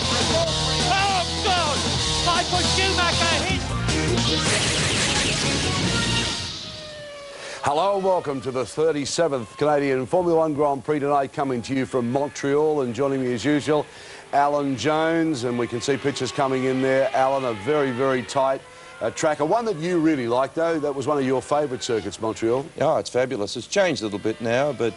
Oh, God! Michael Schumacher hit! Hello and welcome to the 37th Canadian Formula One Grand Prix tonight, coming to you from Montreal, and joining me as usual, Alan Jones, and we can see pictures coming in there. Alan, a very, very tight track. One that you really like, though, that was one of your favourite circuits, Montreal. Oh, it's fabulous. It's changed a little bit now, but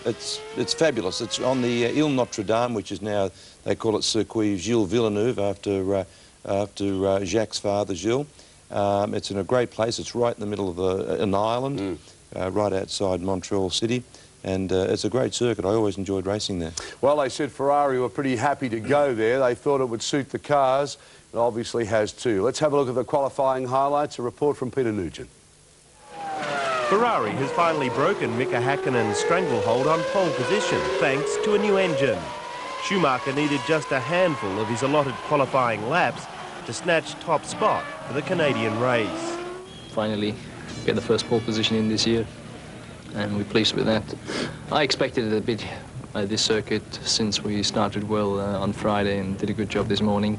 it's fabulous. It's on the Ile Notre Dame, which is now, they call it Circuit Gilles Villeneuve, after Jacques' father, Gilles. It's in a great place. It's right in the middle of an island, right outside Montreal City. And it's a great circuit. I always enjoyed racing there. Well, they said Ferrari were pretty happy to go there. They thought it would suit the cars. It obviously has too. Let's have a look at the qualifying highlights. A report from Peter Nugent. Ferrari has finally broken Mika Häkkinen's stranglehold on pole position thanks to a new engine. Schumacher needed just a handful of his allotted qualifying laps to snatch top spot for the Canadian race. Finally get the first pole position in this year, and we're pleased with that. I expected it a bit this circuit since we started well on Friday and did a good job this morning.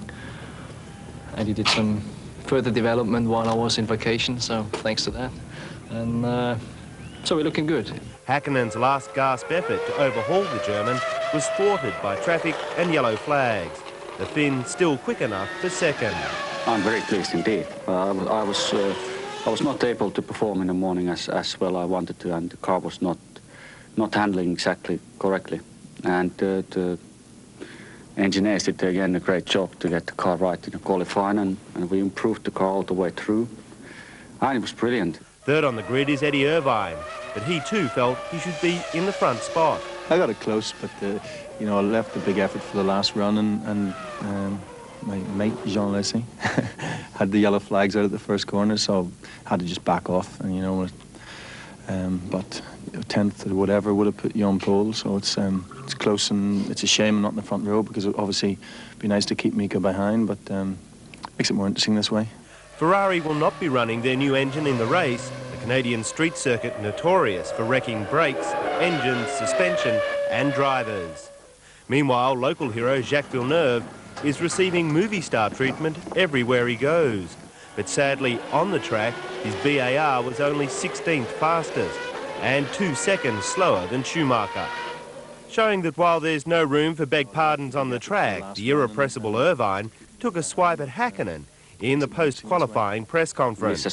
And he did some further development while I was in vacation, so thanks to that. And so we're looking good. Häkkinen's last gasp effort to overhaul the German was thwarted by traffic and yellow flags. The Finn still quick enough for second. I'm very pleased indeed. I was not able to perform in the morning as well I wanted to, and the car was not handling exactly correctly. And the engineers did again a great job to get the car right in the qualifying, and we improved the car all the way through. And it was brilliant. Third on the grid is Eddie Irvine, but he too felt he should be in the front spot. I got it close, but you know, I left a big effort for the last run, and my mate Jean Lacy had the yellow flags out at the first corner, so I had to just back off, and you know, but 10th or whatever would have put you on pole, so it's close, and it's a shame I'm not in the front row, because it obviously be nice to keep Mika behind, but makes it more interesting this way. Ferrari will not be running their new engine in the race, the Canadian street circuit notorious for wrecking brakes, engines, suspension and drivers. Meanwhile, local hero Jacques Villeneuve is receiving movie star treatment everywhere he goes. But sadly, on the track, his BAR was only 16th fastest and 2 seconds slower than Schumacher. Showing that while there's no room for beg pardons on the track, the irrepressible Irvine took a swipe at Häkkinen in the post-qualifying press conference.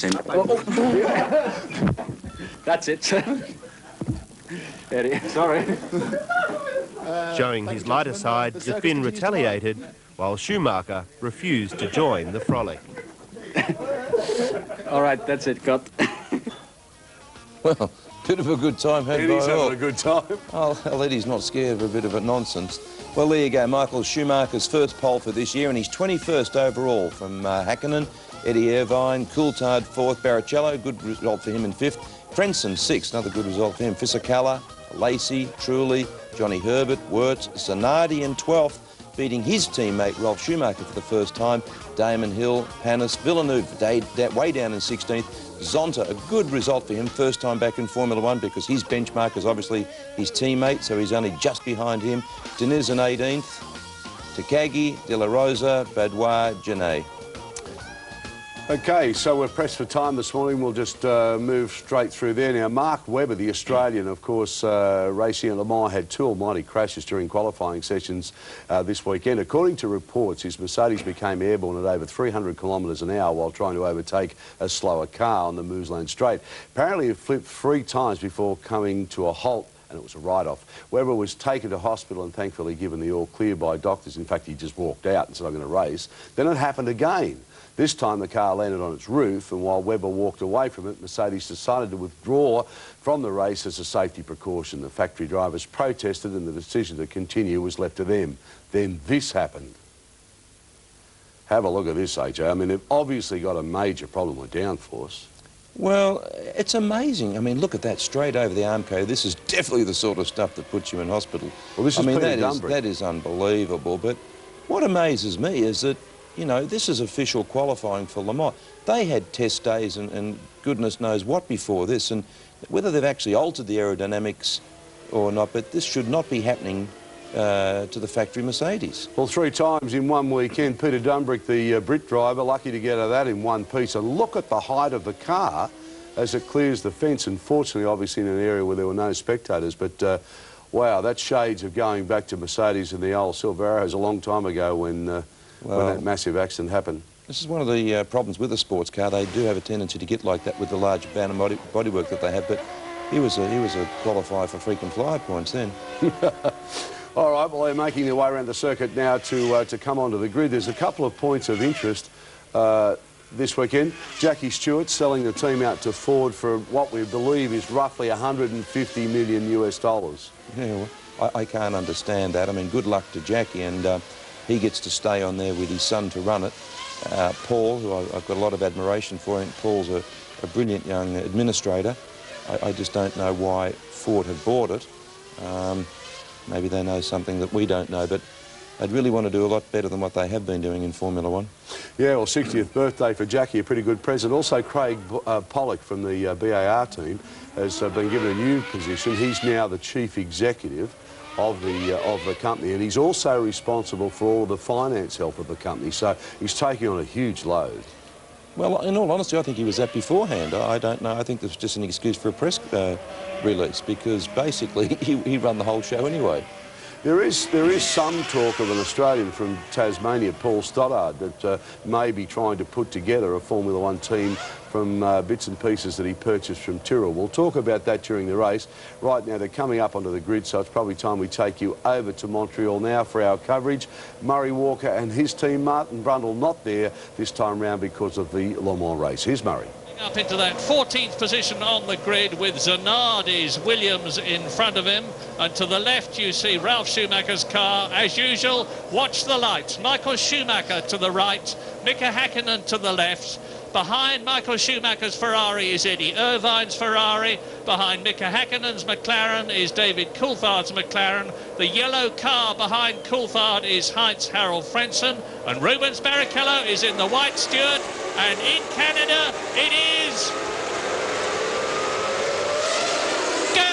That's it. Eddie, sorry. Showing his lighter side, the Finn retaliated, while Schumacher refused to join the frolic. All right, that's it, cut. Well, bit of a good time had Eddie's by all. having a good time. Oh, well, Eddie's not scared of a bit of a nonsense. Well, there you go, Michael Schumacher's first pole for this year, and he's 21st overall from Häkkinen, Eddie Irvine, Coulthard 4th, Barrichello, good result for him in 5th, Frentzen 6th, another good result for him, Fisichella, Lacey, Trulli, Johnny Herbert, Wirtz, Zanardi in 12th, beating his teammate Ralf Schumacher for the first time, Damon Hill, Panis, Villeneuve way down in 16th, Zonta, a good result for him, first time back in Formula One, because his benchmark is obviously his teammate, so he's only just behind him. Diniz in 18th, Takagi, De La Rosa, Badois, Genet. OK, so we're pressed for time this morning. We'll just move straight through there. Now, Mark Webber, the Australian, of course, racing at Le Mans, had 2 almighty crashes during qualifying sessions this weekend. According to reports, his Mercedes became airborne at over 300 kilometres an hour while trying to overtake a slower car on the Mousseline Straight. Apparently, it flipped 3 times before coming to a halt, and it was a write-off. Webber was taken to hospital and thankfully given the all clear by doctors. In fact, he just walked out and said, I'm going to race. Then it happened again. This time the car landed on its roof, and while Webber walked away from it, Mercedes decided to withdraw from the race as a safety precaution. The factory drivers protested, and the decision to continue was left to them. Then this happened. Have a look at this, AJ. I mean, they've obviously got a major problem with downforce. Well, it's amazing. I mean, look at that straight over the Armco. This is definitely the sort of stuff that puts you in hospital. Well, this is that is unbelievable. But what amazes me is that, you know, this is official qualifying for Le Mans. They had test days and goodness knows what before this, and whether they've actually altered the aerodynamics or not, but this should not be happening to the factory Mercedes. Well, 3 times in one weekend, Peter Dunbrick, the Brit driver, lucky to get out of that in one piece. And look at the height of the car as it clears the fence. Unfortunately, obviously in an area where there were no spectators, but wow, that's shades of going back to Mercedes and the old Silveros a long time ago when that massive accident happened. This is one of the problems with a sports car. They do have a tendency to get like that with the large bodywork that they have, but he was a qualifier for frequent flyer points then. All right, well, they're making their way around the circuit now to come onto the grid. There's a couple of points of interest this weekend. Jackie Stewart selling the team out to Ford for what we believe is roughly $150 million US. Yeah, well, I can't understand that. I mean, good luck to Jackie, and he gets to stay on there with his son to run it. Paul, who I've got a lot of admiration for him, Paul's a brilliant young administrator. I just don't know why Ford had bought it. Maybe they know something that we don't know, but they'd really want to do a lot better than what they have been doing in Formula One. Yeah, well, 60th birthday for Jackie, a pretty good present. Also, Craig Pollock from the BAR team has been given a new position. He's now the chief executive of the company, and he's also responsible for all the finance help of the company, so he's taking on a huge load. Well, in all honesty, I think he was that beforehand. I don't know. I think this was just an excuse for a press release, because basically he run the whole show anyway. There is some talk of an Australian from Tasmania, Paul Stoddard, that may be trying to put together a Formula One team from bits and pieces that he purchased from Tyrrell. We'll talk about that during the race. Right now, they're coming up onto the grid, so it's probably time we take you over to Montreal now for our coverage. Murray Walker and his team, Martin Brundle, not there this time round because of the Le Mans race. Here's Murray. Up into that 14th position on the grid with Zanardi's Williams in front of him, and to the left you see Ralf Schumacher's car. As usual, watch the lights. Michael Schumacher to the right, Mika Häkkinen to the left. Behind Michael Schumacher's Ferrari is Eddie Irvine's Ferrari. Behind Mika Häkkinen's McLaren is David Coulthard's McLaren. The yellow car behind Coulthard is Heinz-Harald Frentzen. And Rubens Barrichello is in the white Stewart. And in Canada, it is... Go!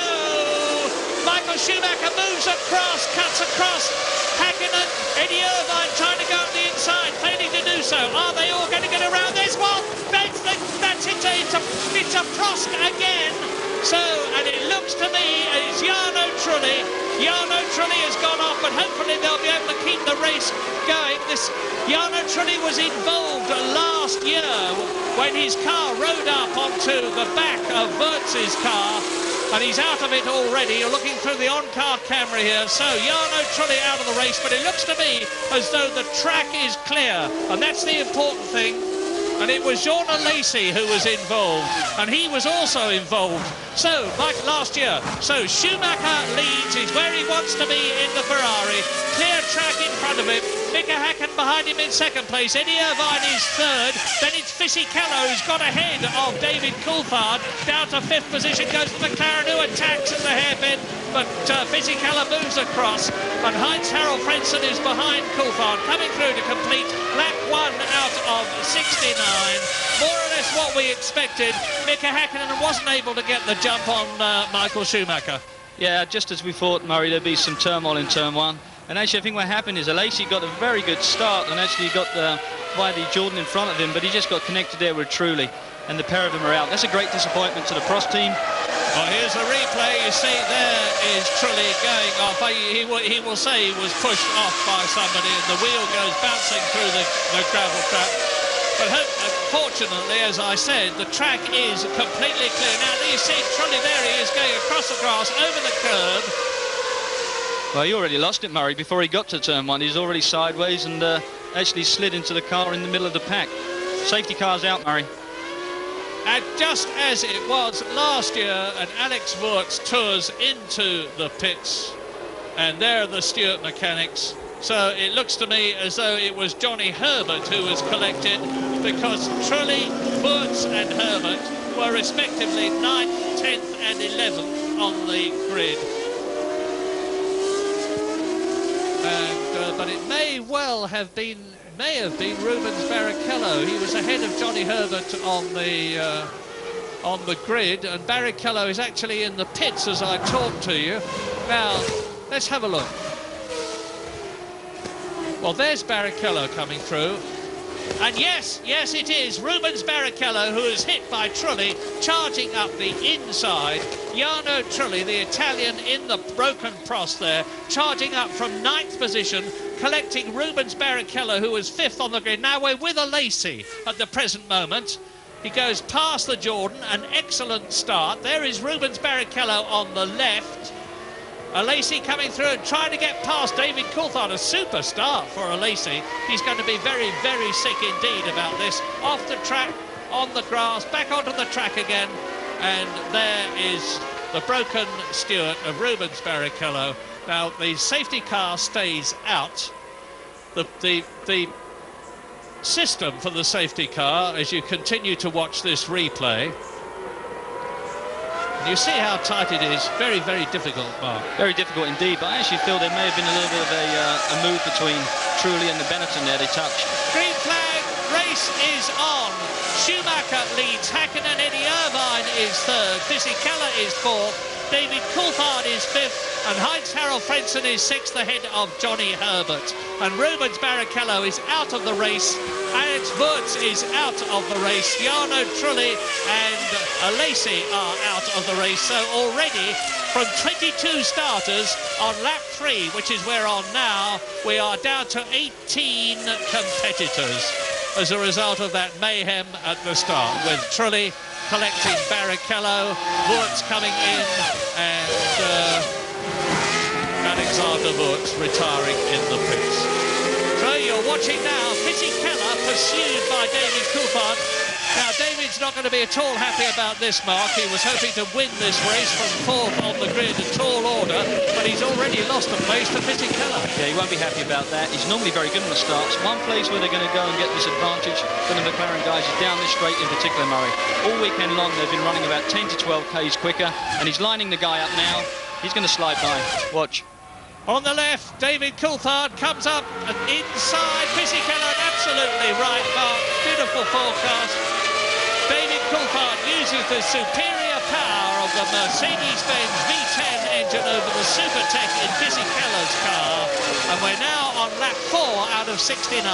Michael Schumacher moves across, cuts across. Häkkinen, Eddie Irvine trying to go up the inside, failing to do so. Are they all going to get around this one? That's it. It's a Prost again. So, and it looks to me as Jarno Trulli has gone off, but hopefully they'll be able to keep the race going. Jarno Trulli was involved last year when his car rode up onto the back of Wirtz's car, and he's out of it already. You're looking through the on-car camera here. So Jarno Trulli out of the race, but it looks to me as though the track is clear, and that's the important thing. And it was Jorna Lacey who was involved, and he was also involved. So, like last year, so Schumacher leads, he's where he wants to be in the Ferrari. Clear track in front of him. Mika Häkkinen behind him in second place. Eddie Irvine is third. Then it's Fisichella who's got ahead of David Coulthard. Down to fifth position goes the McLaren, who attacks at the hairpin, but Fisichella moves across, and Heinz-Harald Frentzen is behind Coulthard, coming through to complete lap 1 out of 69. More or less what we expected. Mika Häkkinen wasn't able to get the jump on Michael Schumacher. Yeah, just as we thought, Murray, there'd be some turmoil in turn 1. And actually, I think what happened is Lacey got a very good start, and actually got Wiley Jordan in front of him, but he just got connected there with Trulli, and the pair of them are out. That's a great disappointment to the Prost team. Well, here's the replay. You see, there is Trulli going off. He will say he was pushed off by somebody, and the wheel goes bouncing through the gravel trap. But fortunately, as I said, the track is completely clear. Now, you see Trulli there, he is going across the grass, over the curb. Well, he already lost it, Murray. Before he got to turn 1, he's already sideways and actually slid into the car in the middle of the pack. Safety car's out, Murray. And just as it was last year, and Alex Wirtz tours into the pits, and there are the Stewart mechanics. So it looks to me as though it was Johnny Herbert who was collected, because Trulli, Wirtz and Herbert were respectively 9th, 10th and 11th on the grid. And, but it may have been Rubens Barrichello. He was ahead of Johnny Herbert on the grid, and Barrichello is actually in the pits as I talk to you. Now, let's have a look. Well, there's Barrichello coming through. And yes, it is Rubens Barrichello who is hit by Trulli, charging up the inside. Jarno Trulli, the Italian in the broken cross there, charging up from 9th position, collecting Rubens Barrichello, who was 5th on the grid. Now we're with Alesi at the present moment. He goes past the Jordan, an excellent start. There is Rubens Barrichello on the left. Alesi coming through and trying to get past David Coulthard. A super start for Alesi. He's going to be very, very sick indeed about this. Off the track, on the grass, back onto the track again. And there is the broken Stewart of Rubens Barrichello. Now, the safety car stays out. The system for the safety car, as you continue to watch this replay, you see how tight it is. Very, very difficult, Mark. Very difficult indeed, but I actually feel there may have been a little bit of a move between Trulli and the Benetton there. They touched. Green flag, race is on. Schumacher leads, Hakkinen, Eddie Irvine is 3rd, Fisichella is 4th, David Coulthard is 5th, and Heinz-Harald Frentzen is 6th ahead of Johnny Herbert. And Rubens Barrichello is out of the race. Alex Wurz is out of the race. Jarno Trulli and Alesi are out of the race. So already from 22 starters on lap 3, which is we're on now, we are down to 18 competitors as a result of that mayhem at the start, with Trulli collecting Barrichello, Wurz coming in, and Alexander Wurz retiring in the pits. So you're watching now Fisichella pursued by David Coulthard. Now David's not going to be at all happy about this, Mark. He was hoping to win this race from 4th on the grid in tall order, but he's already lost a place to Fisichella. Yeah, he won't be happy about that. He's normally very good in the starts. One place where they're going to go and get this advantage for the McLaren guys is down this straight in particular, Murray. All weekend long they've been running about 10 to 12 k's quicker, and he's lining the guy up now. He's going to slide by. Watch. On the left, David Coulthard comes up and inside Fisichella, absolutely right, Mark. Beautiful forecast. David Coulthard uses the superior power of the Mercedes-Benz V10 engine over the Supertech in Fisichella's car. And we're now on lap 4 out of 69.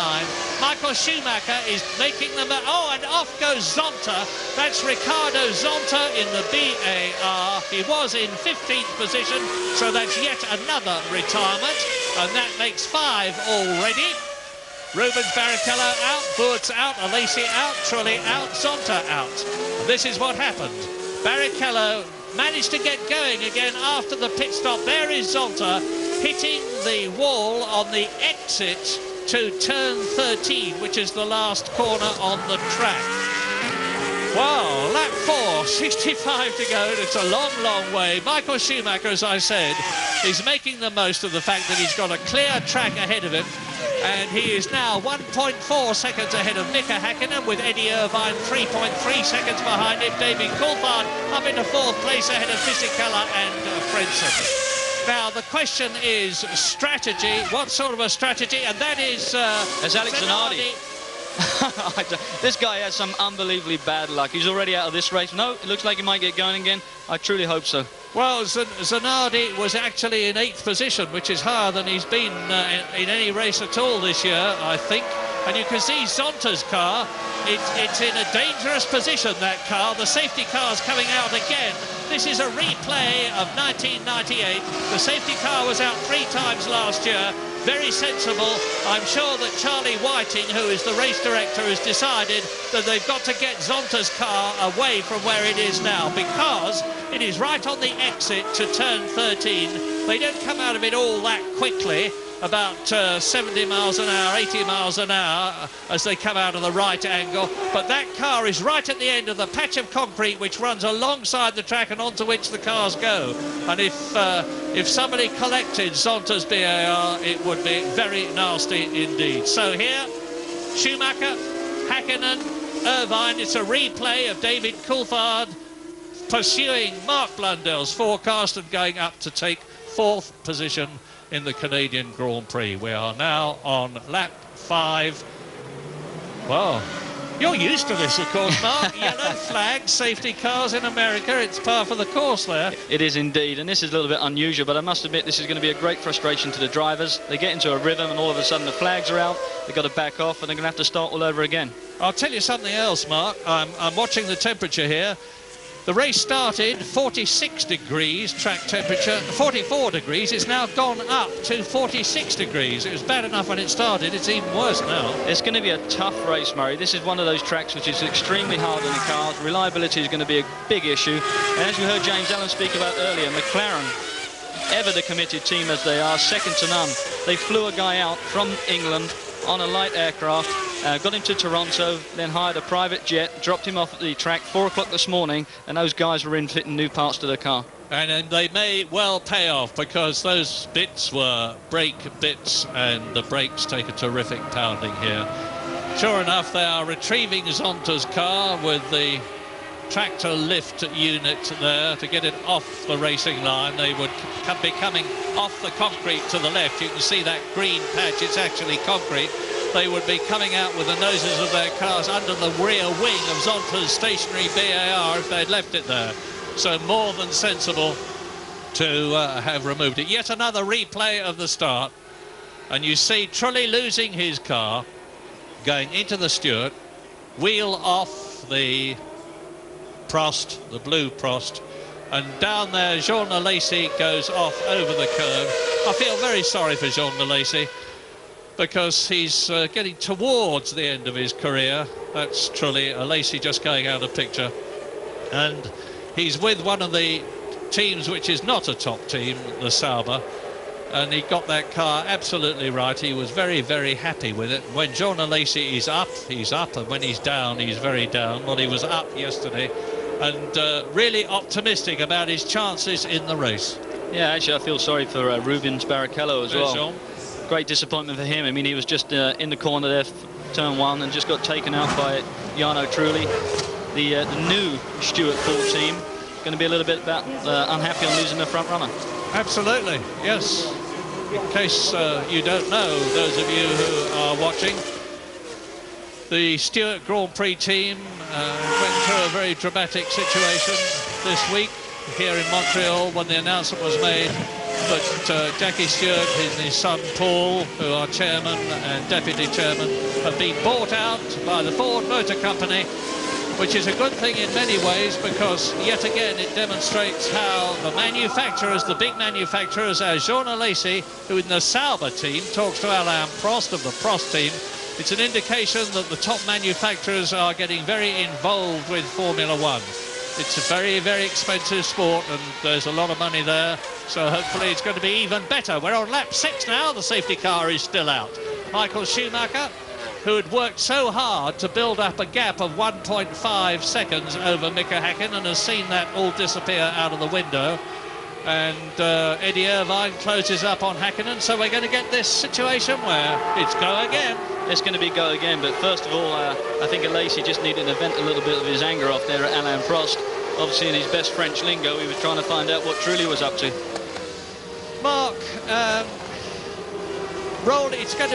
Michael Schumacher is making them... Oh, and off goes Zonta. That's Ricardo Zonta in the BAR. He was in 15th position, so that's yet another retirement. And that makes 5 already. Rubens Barrichello out, Wurz out, Alesi out, Trulli out, Zonta out. This is what happened. Barrichello managed to get going again after the pit stop. There is Zonta hitting the wall on the exit to turn 13, which is the last corner on the track. Wow, lap 4, 65 to go. It's a long, long way. Michael Schumacher, as I said, is making the most of the fact that he's got a clear track ahead of him. And he is now 1.4 seconds ahead of Mika Hakkinen, with Eddie Irvine 3.3 seconds behind him. David Coulthard up into 4th place ahead of Fisichella and Frentzen. Now, the question is strategy. What sort of a strategy? And that is... As Alex Zanardi. This guy has some unbelievably bad luck. He's already out of this race. No, it looks like he might get going again. I truly hope so. Well, Zanardi was actually in 8th position, which is higher than he's been in any race at all this year, I think. And you can see Zonta's car. It's in a dangerous position, that car. The safety car's coming out again. This is a replay of 1998. The safety car was out 3 times last year. Very sensible. I'm sure that Charlie Whiting, who is the race director, has decided that they've got to get Zonta's car away from where it is now, because it is right on the exit to turn 13. They don't come out of it all that quickly, about 70 miles an hour, 80 miles an hour as they come out of the right angle. But that car is right at the end of the patch of concrete which runs alongside the track and onto which the cars go. And if somebody collected Zonta's BAR, it would be very nasty indeed. So here, Schumacher, Hakkinen, Irvine. It's a replay of David Coulthard pursuing Mark Blundell's forecast and going up to take 4th position in the Canadian Grand Prix. We are now on lap 5. Well, You're used to this, of course, Mark. Yellow flags, safety cars in America. It's par for the course there. It is indeed, and this is a little bit unusual, but I must admit this is going to be a great frustration to the drivers. They get into a rhythm and all of a sudden the flags are out. They've got to back off and they're going to have to start all over again. I'll tell you something else, Mark. I'm watching the temperature here. The race started 46 degrees track temperature, 44 degrees. It's now gone up to 46 degrees. It was bad enough when it started. It's even worse now. It's going to be a tough race, Murray. This is one of those tracks which is extremely hard on the cars. Reliability is going to be a big issue. And as you heard James Allen speak about earlier, McLaren, ever the committed team as they are, second to none. They flew a guy out from England on a light aircraft, got him to Toronto, then hired a private jet, dropped him off at the track 4 o'clock this morning, and those guys were in fitting new parts to the car. And they may well pay off, because those bits were brake bits, and the brakes take a terrific pounding here. Sure enough, they are retrieving Zonta's car with the tractor lift unit there to get it off the racing line. They would be coming off the concrete to the left. You can see that green patch, it's actually concrete. They would be coming out with the noses of their cars under the rear wing of Zonta's stationary BAR if they'd left it there. So more than sensible to have removed it. Yet another replay of the start, and you see Trulli losing his car, going into the Stewart, wheel off the Prost, the blue Prost, and down there Jean Lacey goes off over the curve. I feel very sorry for Jean Lacey, because he's getting towards the end of his career. That's Trulli, Lacey just going out of picture, and he's with one of the teams which is not a top team, the Sauber, and he got that car absolutely right. He was very, very happy with it. When Jean Lacey is up, he's up, and when he's down, he's very down. Well, he was up yesterday, and really optimistic about his chances in the race. Yeah, actually, I feel sorry for Rubens Barrichello as well. Jean. Great disappointment for him. I mean, he was just in the corner there, turn one, and just got taken out by Jarno Trulli. The new Stewart 14 going to be a little bit unhappy on losing the front runner. Absolutely, yes. In case you don't know, those of you who are watching, the Stewart Grand Prix team went through a very dramatic situation this week here in Montreal when the announcement was made that Jackie Stewart and his son Paul, who are chairman and deputy chairman, have been bought out by the Ford Motor Company, which is a good thing in many ways, because yet again it demonstrates how the manufacturers, the big manufacturers, as Jean Lacey, who in the Sauber team talks to Alain Prost of the Prost team, it's an indication that the top manufacturers are getting very involved with Formula One. It's a very, very expensive sport, and there's a lot of money there, so hopefully it's going to be even better. We're on lap 6 now. The safety car is still out. Michael Schumacher, who had worked so hard to build up a gap of 1.5 seconds over Mika Häkkinen, has seen that all disappear out of the window. And Eddie Irvine closes up on Häkkinen, so we're going to get this situation where it's go again. It's going to be go again, but first of all, I think Lacey just needed to vent a little bit of his anger off there at Alain Prost. Obviously, in his best French lingo, he was trying to find out what Trulli was up to. Mark, it's going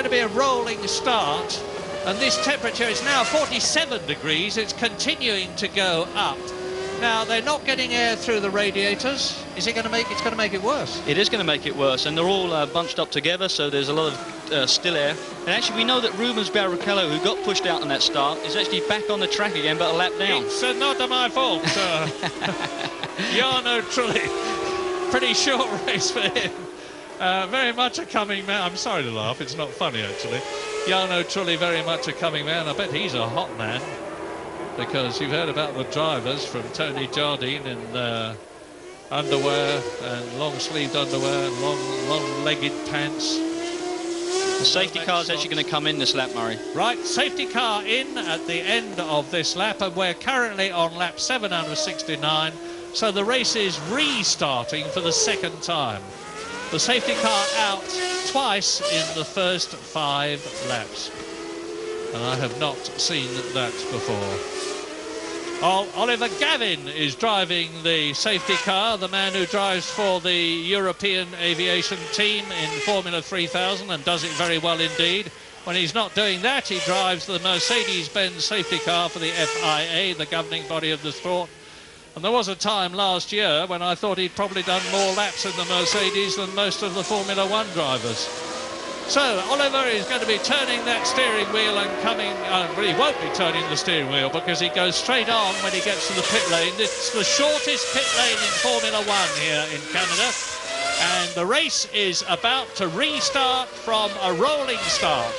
to be a rolling start, and this temperature is now 47 degrees. It's continuing to go up. Now, they're not getting air through the radiators. Is it going to make it's going to make it worse? It is going to make it worse, and they're all bunched up together, so there's a lot of still air. And actually, we know that Rubens Barrichello, who got pushed out on that start, is actually back on the track again, but a lap down. It's not my fault. Jarno Trulli, pretty short race for him. Very much a coming man. I'm sorry to laugh, it's not funny actually. Jarno Trulli, very much a coming man. I bet he's a hot man, because you've heard about the drivers, from Tony Jardine in underwear and long-sleeved underwear and long-legged pants. The safety car's actually going to come in this lap, Murray. Right, safety car in at the end of this lap, and we're currently on lap 7 out of 69, so the race is restarting for the second time. The safety car out twice in the first 5 laps, and I have not seen that before. Oliver Gavin is driving the safety car, the man who drives for the European aviation team in Formula 3000 and does it very well indeed. When he's not doing that, he drives the Mercedes-Benz safety car for the FIA, the governing body of the sport. And there was a time last year when I thought he'd probably done more laps in the Mercedes than most of the Formula One drivers. So Oliver is going to be turning that steering wheel and coming... well, he won't be turning the steering wheel because he goes straight on when he gets to the pit lane. It's the shortest pit lane in Formula One here in Canada. And the race is about to restart from a rolling start.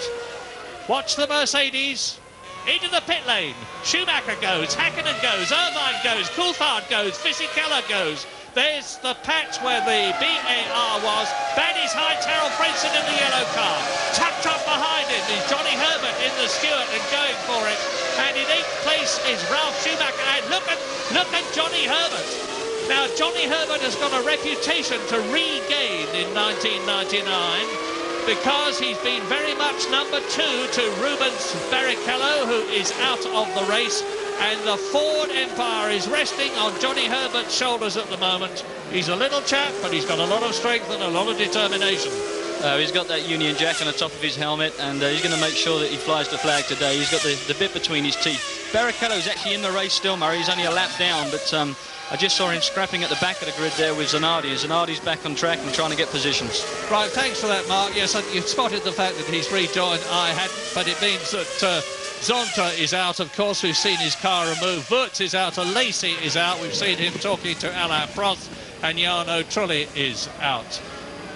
Watch the Mercedes. Into the pit lane. Schumacher goes, Hakkinen goes, Irvine goes, Coulthard goes, Fisichella goes. There's the patch where the BAR was. That is Hightower Frenson in the yellow car. Tucked up behind him is Johnny Herbert in the Stewart and going for it. And in 8th place is Ralph Schumacher. And look at Johnny Herbert. Now, Johnny Herbert has got a reputation to regain in 1999 because he's been very much number 2 to Rubens Barrichello, who is out of the race. And the Ford Empire is resting on Johnny Herbert's shoulders at the moment. He's a little chap, but he's got a lot of strength and a lot of determination. He's got that Union Jack on the top of his helmet, and he's going to make sure that he flies the flag today. He's got the bit between his teeth. Barrichello's actually in the race still, Murray. He's only a lap down, but I just saw him scrapping at the back of the grid there with Zanardi, and Zanardi's back on track and trying to get positions. Right, thanks for that, Mark. Yes, you spotted the fact that he's rejoined. I hadn't, but it means that Zonta is out, of course. We've seen his car removed. Wurtz is out. Lacey is out. We've seen him talking to Alain Prost, and Jarno Trulli is out.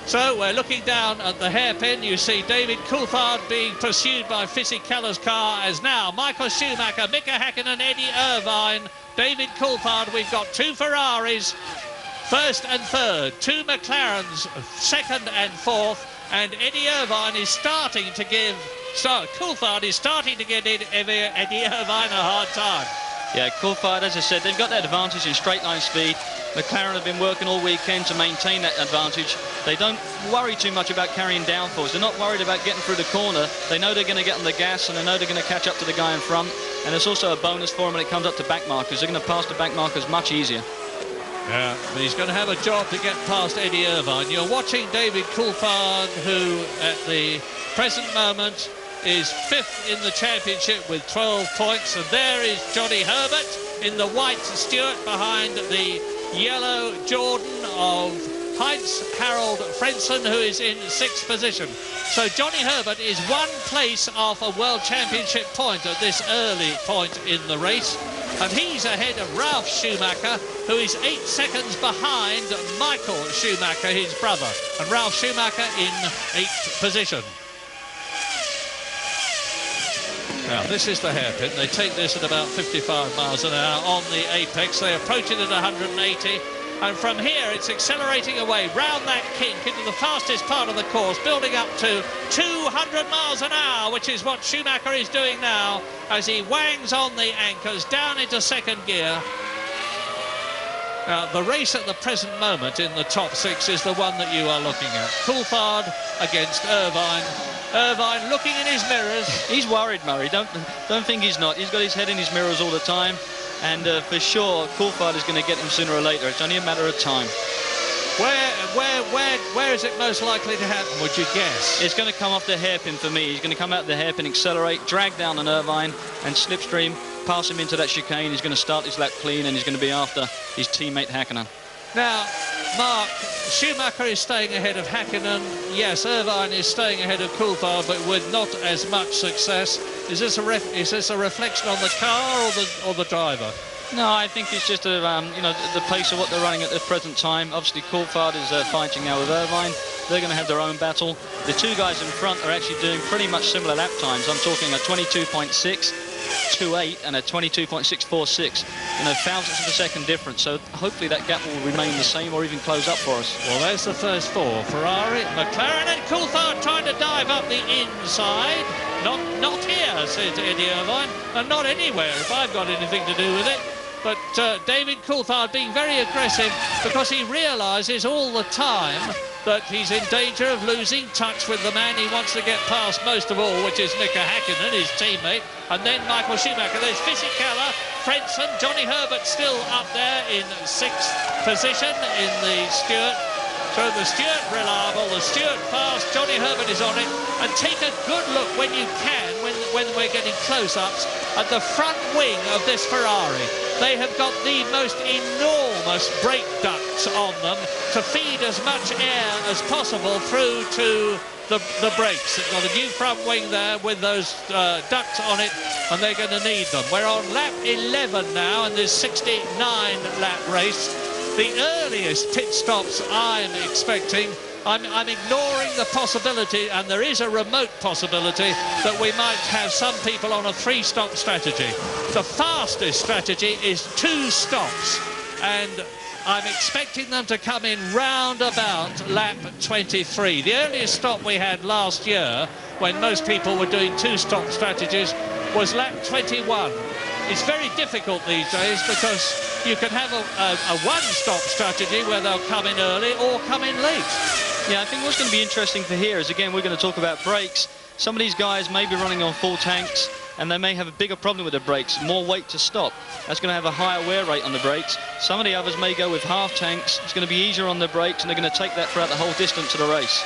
So we're looking down at the hairpin. You see David Coulthard being pursued by Fisichella's car as now Michael Schumacher, Mika Hakkinen, Eddie Irvine, David Coulthard. We've got 2 Ferraris, 1st and 3rd, 2 McLarens, 2nd and 4th, and Eddie Irvine is starting to give... Coulthard is starting to get Eddie Irvine a hard time. Yeah, Coulthard, as I said, they've got that advantage in straight line speed. McLaren have been working all weekend to maintain that advantage. They don't worry too much about carrying downforce. They're not worried about getting through the corner. They know they're going to get on the gas, and they know they're going to catch up to the guy in front. And it's also a bonus for them when it comes up to back markers. They're going to pass the back markers much easier. Yeah, but he's going to have a job to get past Eddie Irvine. You're watching David Coulthard, who at the present moment is 5th in the championship with 12 points, and there is Johnny Herbert in the white Stewart behind the yellow Jordan of Heinz Harald Frentzen, who is in 6th position. So Johnny Herbert is 1 place off a World Championship point at this early point in the race, and he's ahead of Ralf Schumacher, who is 8 seconds behind Michael Schumacher, his brother, and Ralf Schumacher in 8th position. Now, this is the hairpin. They take this at about 55 miles an hour on the apex. They approach it at 180. And from here, it's accelerating away round that kink into the fastest part of the course, building up to 200 miles an hour, which is what Schumacher is doing now as he wangs on the anchors down into 2nd gear. Now, the race at the present moment in the top 6 is the one that you are looking at. Coulthard against Irvine. Irvine looking in his mirrors. He's worried, Murray. Don't think he's not. He's got his head in his mirrors all the time. And for sure, Coulthard is going to get him sooner or later. It's only a matter of time. Where is it most likely to happen, would you guess? It's going to come off the hairpin for me. He's going to come out the hairpin, accelerate, drag down on Irvine, and slipstream, pass him into that chicane. He's going to start his lap clean, and he's going to be after his teammate Hakkinen. Now, Mark, Schumacher is staying ahead of Hakkinen. Yes, Irvine is staying ahead of Coulthard, but with not as much success. Is this a reflection on the car or the driver? No, I think it's just the pace of what they're running at the present time. Obviously, Coulthard is fighting now with Irvine. They're going to have their own battle. The 2 guys in front are actually doing pretty much similar lap times. I'm talking a 22.628 and a 22.646. Thousandths of a second difference. So hopefully that gap will remain the same or even close up for us. Well, there's the first 4. Ferrari, McLaren and Coulthard trying to dive up the inside. Not here, says Eddie Irvine, and not anywhere if I've got anything to do with it. But David Coulthard being very aggressive because he realises all the time that he's in danger of losing touch with the man he wants to get past most of all, which is Mika Hakkinen, his teammate, and then Michael Schumacher. There's Fisichella, Frentzen, Johnny Herbert still up there in 6th position in the Stewart. So the Stewart reliable, the Stewart fast, Johnny Herbert is on it. And take a good look when you can, when we're getting close-ups, at the front wing of this Ferrari. They have got the most enormous brake ducts on them to feed as much air as possible through to the brakes. They've got a new front wing there with those ducts on it, and they're going to need them. We're on lap 11 now, and there's 69-lap race. The earliest pit stops I'm expecting, I'm ignoring the possibility, and there is a remote possibility, that we might have some people on a 3-stop strategy. The fastest strategy is 2 stops, and I'm expecting them to come in round about lap 23. The earliest stop we had last year, when most people were doing 2-stop strategies, was lap 21. It's very difficult these days because you can have a 1-stop strategy where they'll come in early or come in late. Yeah, I think what's going to be interesting to hear is, again, we're going to talk about brakes. Some of these guys may be running on full tanks, and they may have a bigger problem with the brakes, more weight to stop. That's going to have a higher wear rate on the brakes. Some of the others may go with half tanks. It's going to be easier on the brakes, and they're going to take that throughout the whole distance of the race.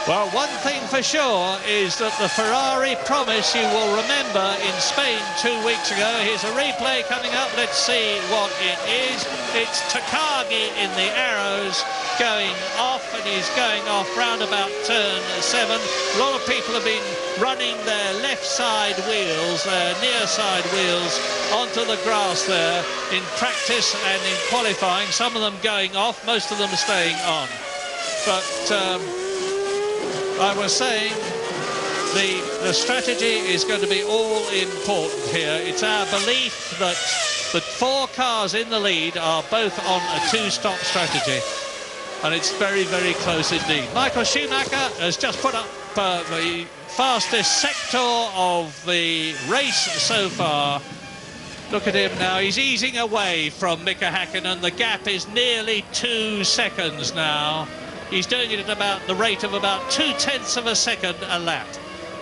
Well, one thing for sure is that the Ferrari promise, you will remember, in Spain 2 weeks ago. Here's a replay coming up. Let's see what it is. It's Takagi in the arrows going off, and he's going off round about turn 7. A lot of people have been running their left side wheels, their near side wheels, onto the grass there in practice and in qualifying. Some of them going off, most of them staying on. But I was saying the strategy is going to be all important here. It's our belief that the 4 cars in the lead are both on a 2-stop strategy, and it's very, very close indeed. Michael Schumacher has just put up the fastest sector of the race so far. Look at him now. He's easing away from Mika Häkkinen. The gap is nearly 2 seconds now. He's doing it at about the rate of about 0.2 of a second a lap.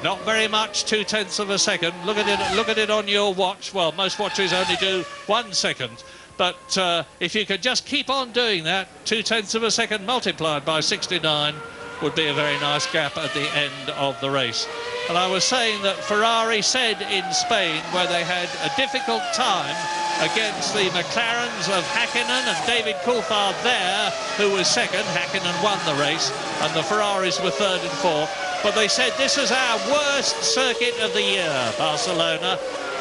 Not very much, 0.2 of a second. Look at it on your watch. Well, most watches only do 1 second. But if you could just keep on doing that, 0.2 of a second multiplied by 69 would be a very nice gap at the end of the race. And I was saying that Ferrari said in Spain, where they had a difficult time against the McLarens of Häkkinen and David Coulthard there, who was second. Häkkinen won the race, and the Ferraris were 3rd and 4th. But they said this is our worst circuit of the year, Barcelona.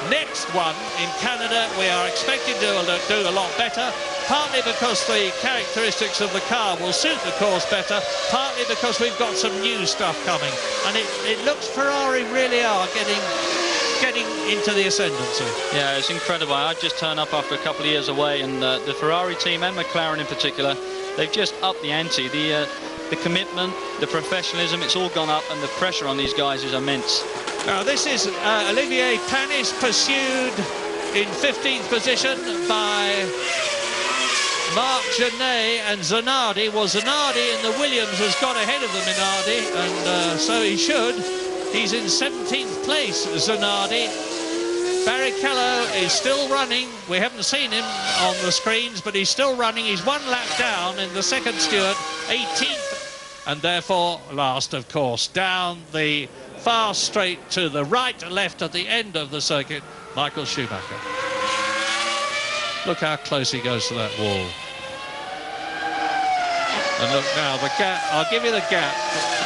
Next one in Canada, we are expecting to do a lot better, partly because the characteristics of the car will suit the course better, partly because we've got some new stuff coming. And it looks Ferrari really are getting into the ascendancy. Yeah, it's incredible. I just turned up after a couple of years away, and the Ferrari team and McLaren in particular, they've just upped the ante. The commitment, the professionalism, it's all gone up, and the pressure on these guys is immense. Now this is Olivier Panis, pursued in 15th position by Marc Genet and Zanardi. Well, Zanardi in the Williams has got ahead of the Minardi, and so he should. He's in 17th place, Zanardi. Barrichello is still running. We haven't seen him on the screens, but he's still running. He's 1 lap down in the second Stewart, 18th, and therefore last, of course. Down the fast straight to the right, left at the end of the circuit, Michael Schumacher. Look how close he goes to that wall. And look now, the gap, I'll give you the gap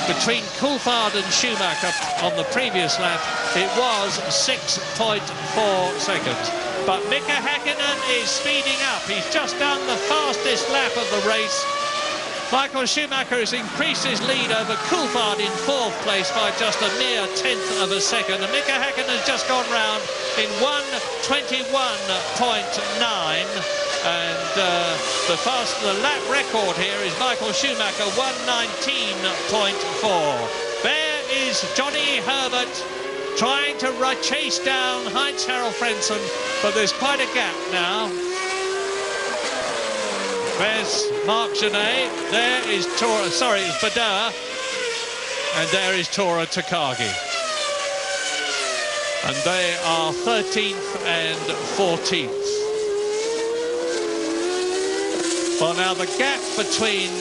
between Coulthard and Schumacher on the previous lap. It was 6.4 seconds. But Mika Häkkinen is speeding up. He's just done the fastest lap of the race. Michael Schumacher has increased his lead over Coulthard in 4th place by just a mere 1/10 of a second. And Mika Häkkinen has just gone round in 1:21.9. And the lap record here is Michael Schumacher, 1:19.4. There is Johnny Herbert trying to chase down Heinz-Harald Frentzen, but there's quite a gap now. There's Marc Genet, there is it's Badeur, and there is Tora Takagi. And they are 13th and 14th. Well, now the gap between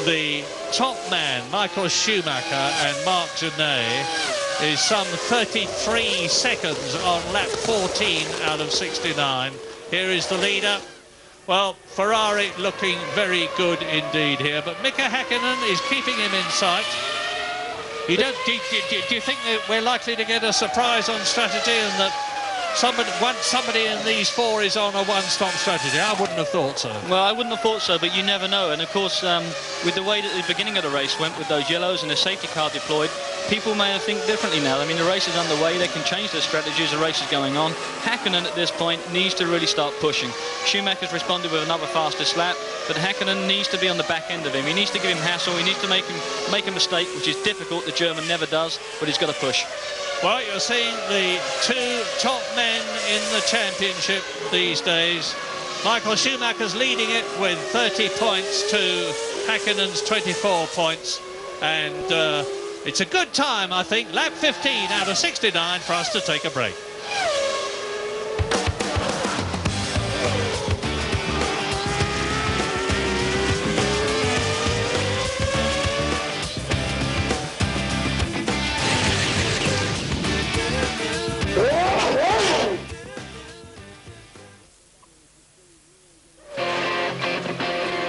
the top man, Michael Schumacher, and Marc Genet, is some 33 seconds on lap 14 out of 69. Here is the leader. Well, Ferrari looking very good indeed here, but Mika Häkkinen is keeping him in sight. Do you think that we're likely to get a surprise on strategy, and that somebody in these four is on a one-stop strategy? I wouldn't have thought so. Well, I wouldn't have thought so, but you never know. And of course, with the way that the beginning of the race went, with those yellows and the safety car deployed, people may think differently now. I mean, the race is underway. They can change their strategy as the race is going on. Häkkinen at this point needs to really start pushing. Schumacher's responded with another fastest lap, but Häkkinen needs to be on the back end of him. He needs to give him hassle. He needs to make a mistake, which is difficult. The German never does, but he's got to push. Well, you're seeing the two top men in the championship these days. Michael Schumacher's leading it with 30 points to Häkkinen's 24 points. And it's a good time, I think, lap 15 out of 69 for us to take a break.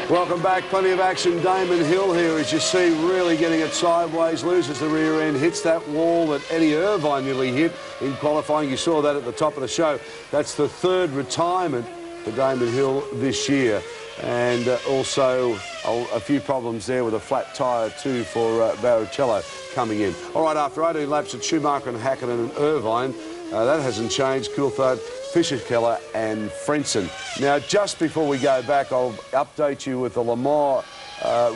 Welcome back. Plenty of action. Damon Hill here, as you see, really getting it sideways, loses the rear end, hits that wall that Eddie Irvine nearly hit in qualifying. You saw that at the top of the show. That's the third retirement for Damon Hill this year. And also a few problems there with a flat tyre too for Barrichello coming in. All right, after 18 laps at Schumacher and Häkkinen and Irvine, that hasn't changed. Coulthard, Fischer-Keller and Frentzen. Now, just before we go back, I'll update you with the Le Mans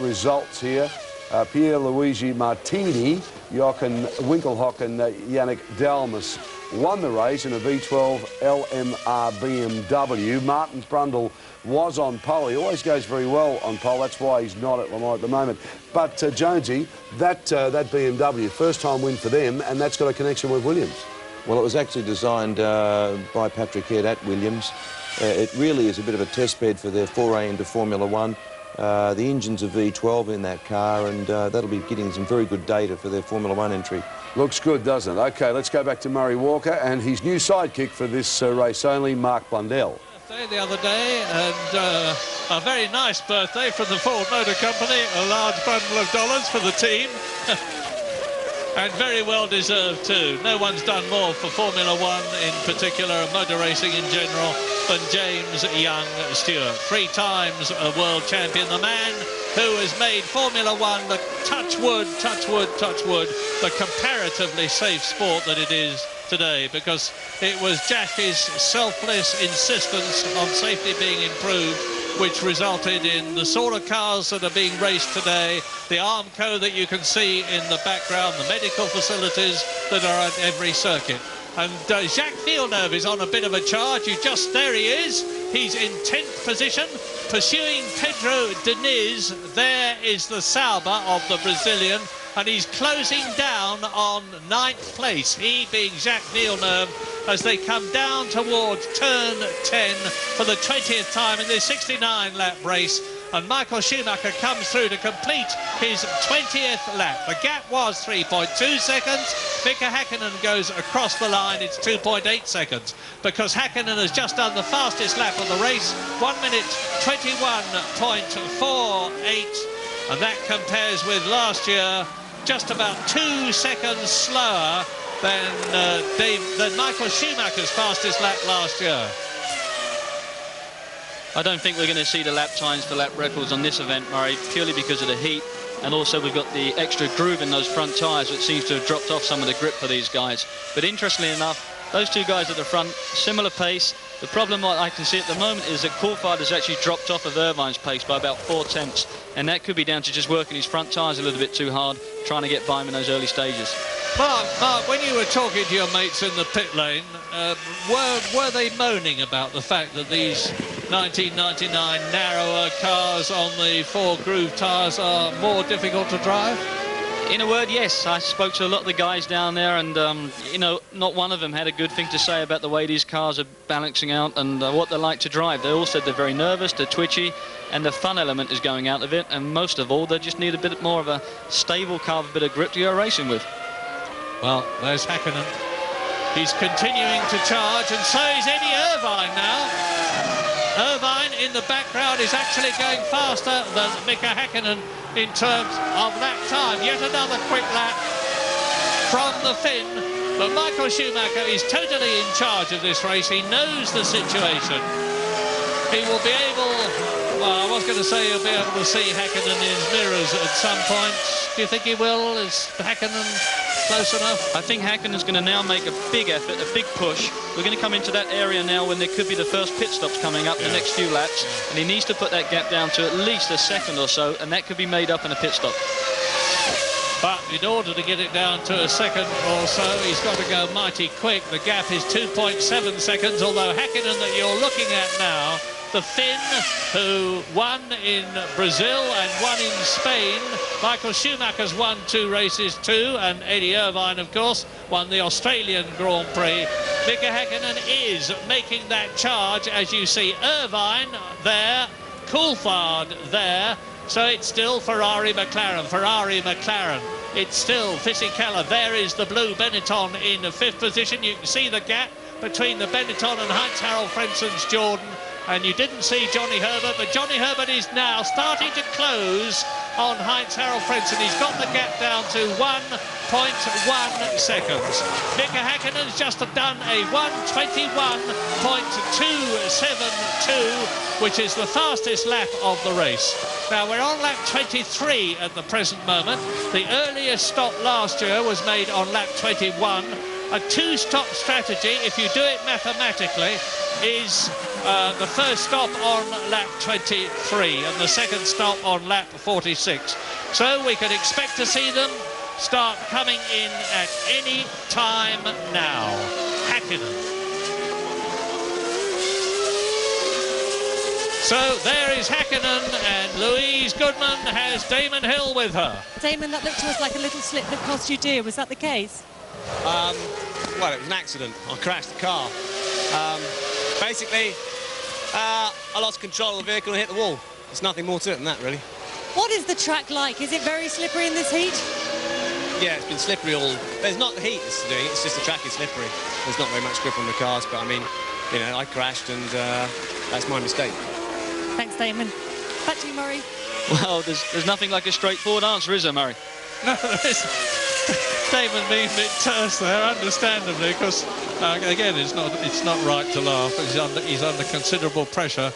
results here. Pierluigi Martini, Jochen Winkelhock and Yannick Dalmas won the race in a V12 LMR BMW. Martin Brundle was on pole. He always goes very well on pole. That's why he's not at Le Mans at the moment. But Jonesy, that BMW, first time win for them, and that's got a connection with Williams. Well, it was actually designed by Patrick Head at Williams. It really is a bit of a test bed for their foray into Formula One. The engine's a V12 in that car, and that'll be getting some very good data for their Formula One entry. Looks good, doesn't it? OK, let's go back to Murray Walker and his new sidekick for this race only, Mark Blundell. The other day, and a very nice birthday from the Ford Motor Company, a large bundle of dollars for the team. And very well deserved too. No one's done more for Formula One in particular, and motor racing in general, than James Young Stewart. 3 times a world champion, the man who has made Formula One the touch wood, the comparatively safe sport that it is today, because it was Jackie's selfless insistence on safety being improved which resulted in the sort of cars that are being raced today, the Armco that you can see in the background, the medical facilities that are at every circuit. And Jacques Villeneuve is on a bit of a charge. There he is. He's in 10th position, pursuing Pedro Diniz. There is the Sauber of the Brazilian, and he's closing down on 9th place, he being Jacques Villeneuve, as they come down towards turn 10 for the 20th time in this 69-lap race. And Michael Schumacher comes through to complete his 20th lap. The gap was 3.2 seconds. Mika Häkkinen goes across the line. It's 2.8 seconds, because Häkkinen has just done the fastest lap of the race, 1 minute 21.48, and that compares with last year, just about 2 seconds slower than Michael Schumacher's fastest lap last year. I don't think we're going to see the lap times for lap records on this event, Murray, purely because of the heat. And also we've got the extra groove in those front tyres, which seems to have dropped off some of the grip for these guys. But interestingly enough, those two guys at the front, similar pace. The problem I can see at the moment is that Coulthard has actually dropped off of Irvine's pace by about 4 tenths. And that could be down to just working his front tyres a little bit too hard, trying to get by him in those early stages. Mark, when you were talking to your mates in the pit lane, were they moaning about the fact that these 1999 narrower cars on the 4 groove tyres are more difficult to drive? In a word, yes. I spoke to a lot of the guys down there, and you know, not one of them had a good thing to say about the way these cars are balancing out and what they like to drive. They all said they're very nervous, they're twitchy, and the fun element is going out of it. And most of all, they just need a bit more of a stable car with a bit of grip to go racing with. Well, there's Hakkinen. He's continuing to charge, and so is Eddie Irvine now. Irvine in the background is actually going faster than Mika Hakkinen in terms of lap time. Yet another quick lap from the Finn. But Michael Schumacher is totally in charge of this race. He knows the situation. He will be able, well, I was going to say he'll be able to see Hakkinen in his mirrors at some point. Do you think he will? Is Hakkinen close enough? I think Hakkinen's going to now make a big effort, a big push. We're going to come into that area now when there could be the first pit stops coming up in the next few laps, and he needs to put that gap down to at least a second or so, and that could be made up in a pit stop. But in order to get it down to a second or so, he's got to go mighty quick. The gap is 2.7 seconds, although Hakkinen that you're looking at now, the Finn who won in Brazil and won in Spain. Michael Schumacher's won 2 races too, and Eddie Irvine, of course, won the Australian Grand Prix. Mika Hakkinen is making that charge, as you see. Irvine there, Coulthard there, so it's still Ferrari McLaren. It's still Fisichella. There is the blue Benetton in the 5th position. You can see the gap between the Benetton and Heinz-Harald Frenzen's Jordan. And you didn't see Johnny Herbert, but Johnny Herbert is now starting to close on Heinz-Harald Frenzen. He's got the gap down to 1.1 seconds. Mika Hakkinen's just done a 1:21.272, which is the fastest lap of the race. Now, we're on lap 23 at the present moment. The earliest stop last year was made on lap 21. A 2-stop strategy, if you do it mathematically, is the first stop on lap 23 and the second stop on lap 46. So we can expect to see them start coming in at any time now. Hakkinen. So there is Hakkinen, and Louise Goodman has Damon Hill with her. Damon, that looked to us like a little slip that cost you dear. Was that the case? Well, it was an accident. I crashed the car. Basically, I lost control of the vehicle and hit the wall. There's nothing more to it than that, really. What is the track like? Is it very slippery in this heat? Yeah, it's been slippery all... There's not the heat that's doing it, it's just the track is slippery. There's not very much grip on the cars, but I mean, you know, I crashed and that's my mistake. Thanks, Damon. Back to you, Murray. Well, there's nothing like a straightforward answer, is there, Murray? No, there isn't. Damon being a bit terse there, understandably, because again, it's not right to laugh. He's under considerable pressure,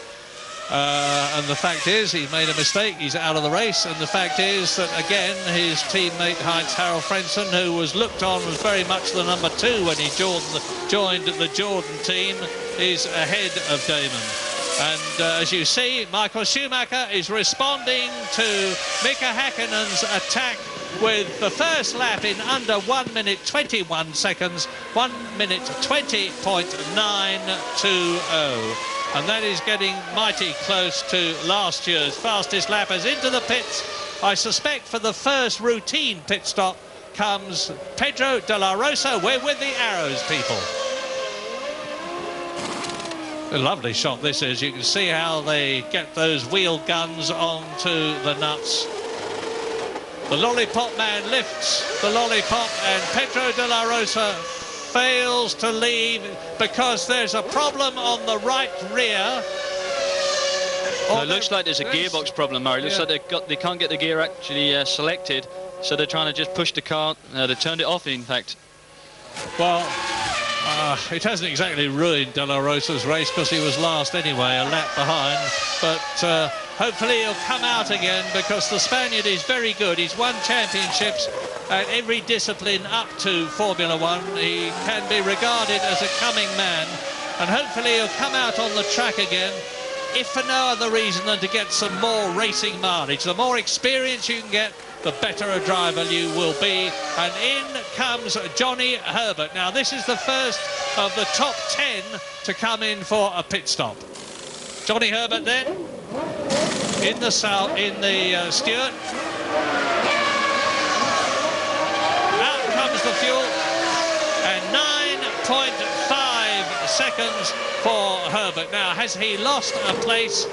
and the fact is he's made a mistake. He's out of the race, and the fact is that again his teammate Heinz-Harald Frenzen, who was looked on as very much the number 2 when he joined the Jordan team, is ahead of Damon. And as you see, Michael Schumacher is responding to Mika Hakkinen's attack with the first lap in under 1 minute 21 seconds, 1 minute 20.920. And that is getting mighty close to last year's fastest lap. As into the pits, I suspect for the first routine pit stop comes Pedro de la Rosa. We're with the arrows, people. A lovely shot this is. You can see how they get those wheel guns onto the nuts. The lollipop man lifts the lollipop, and Pedro de la Rosa fails to leave because there's a problem on the right rear. No, it looks like there's a gearbox problem, Murray. It looks like they can't get the gear actually selected, so they're trying to just push the car. They turned it off, in fact. Well, it hasn't exactly ruined De La Rosa's race because he was last anyway, a lap behind. But hopefully he'll come out again because the Spaniard is very good. He's won championships at every discipline up to Formula One. He can be regarded as a coming man. And hopefully he'll come out on the track again, if for no other reason than to get some more racing mileage. The more experience you can get, the better a driver you will be. And in comes Johnny Herbert. Now, this is the first of the top 10 to come in for a pit stop. Johnny Herbert then in the Stewart. 9.5 seconds for Herbert. Now, has he lost a place?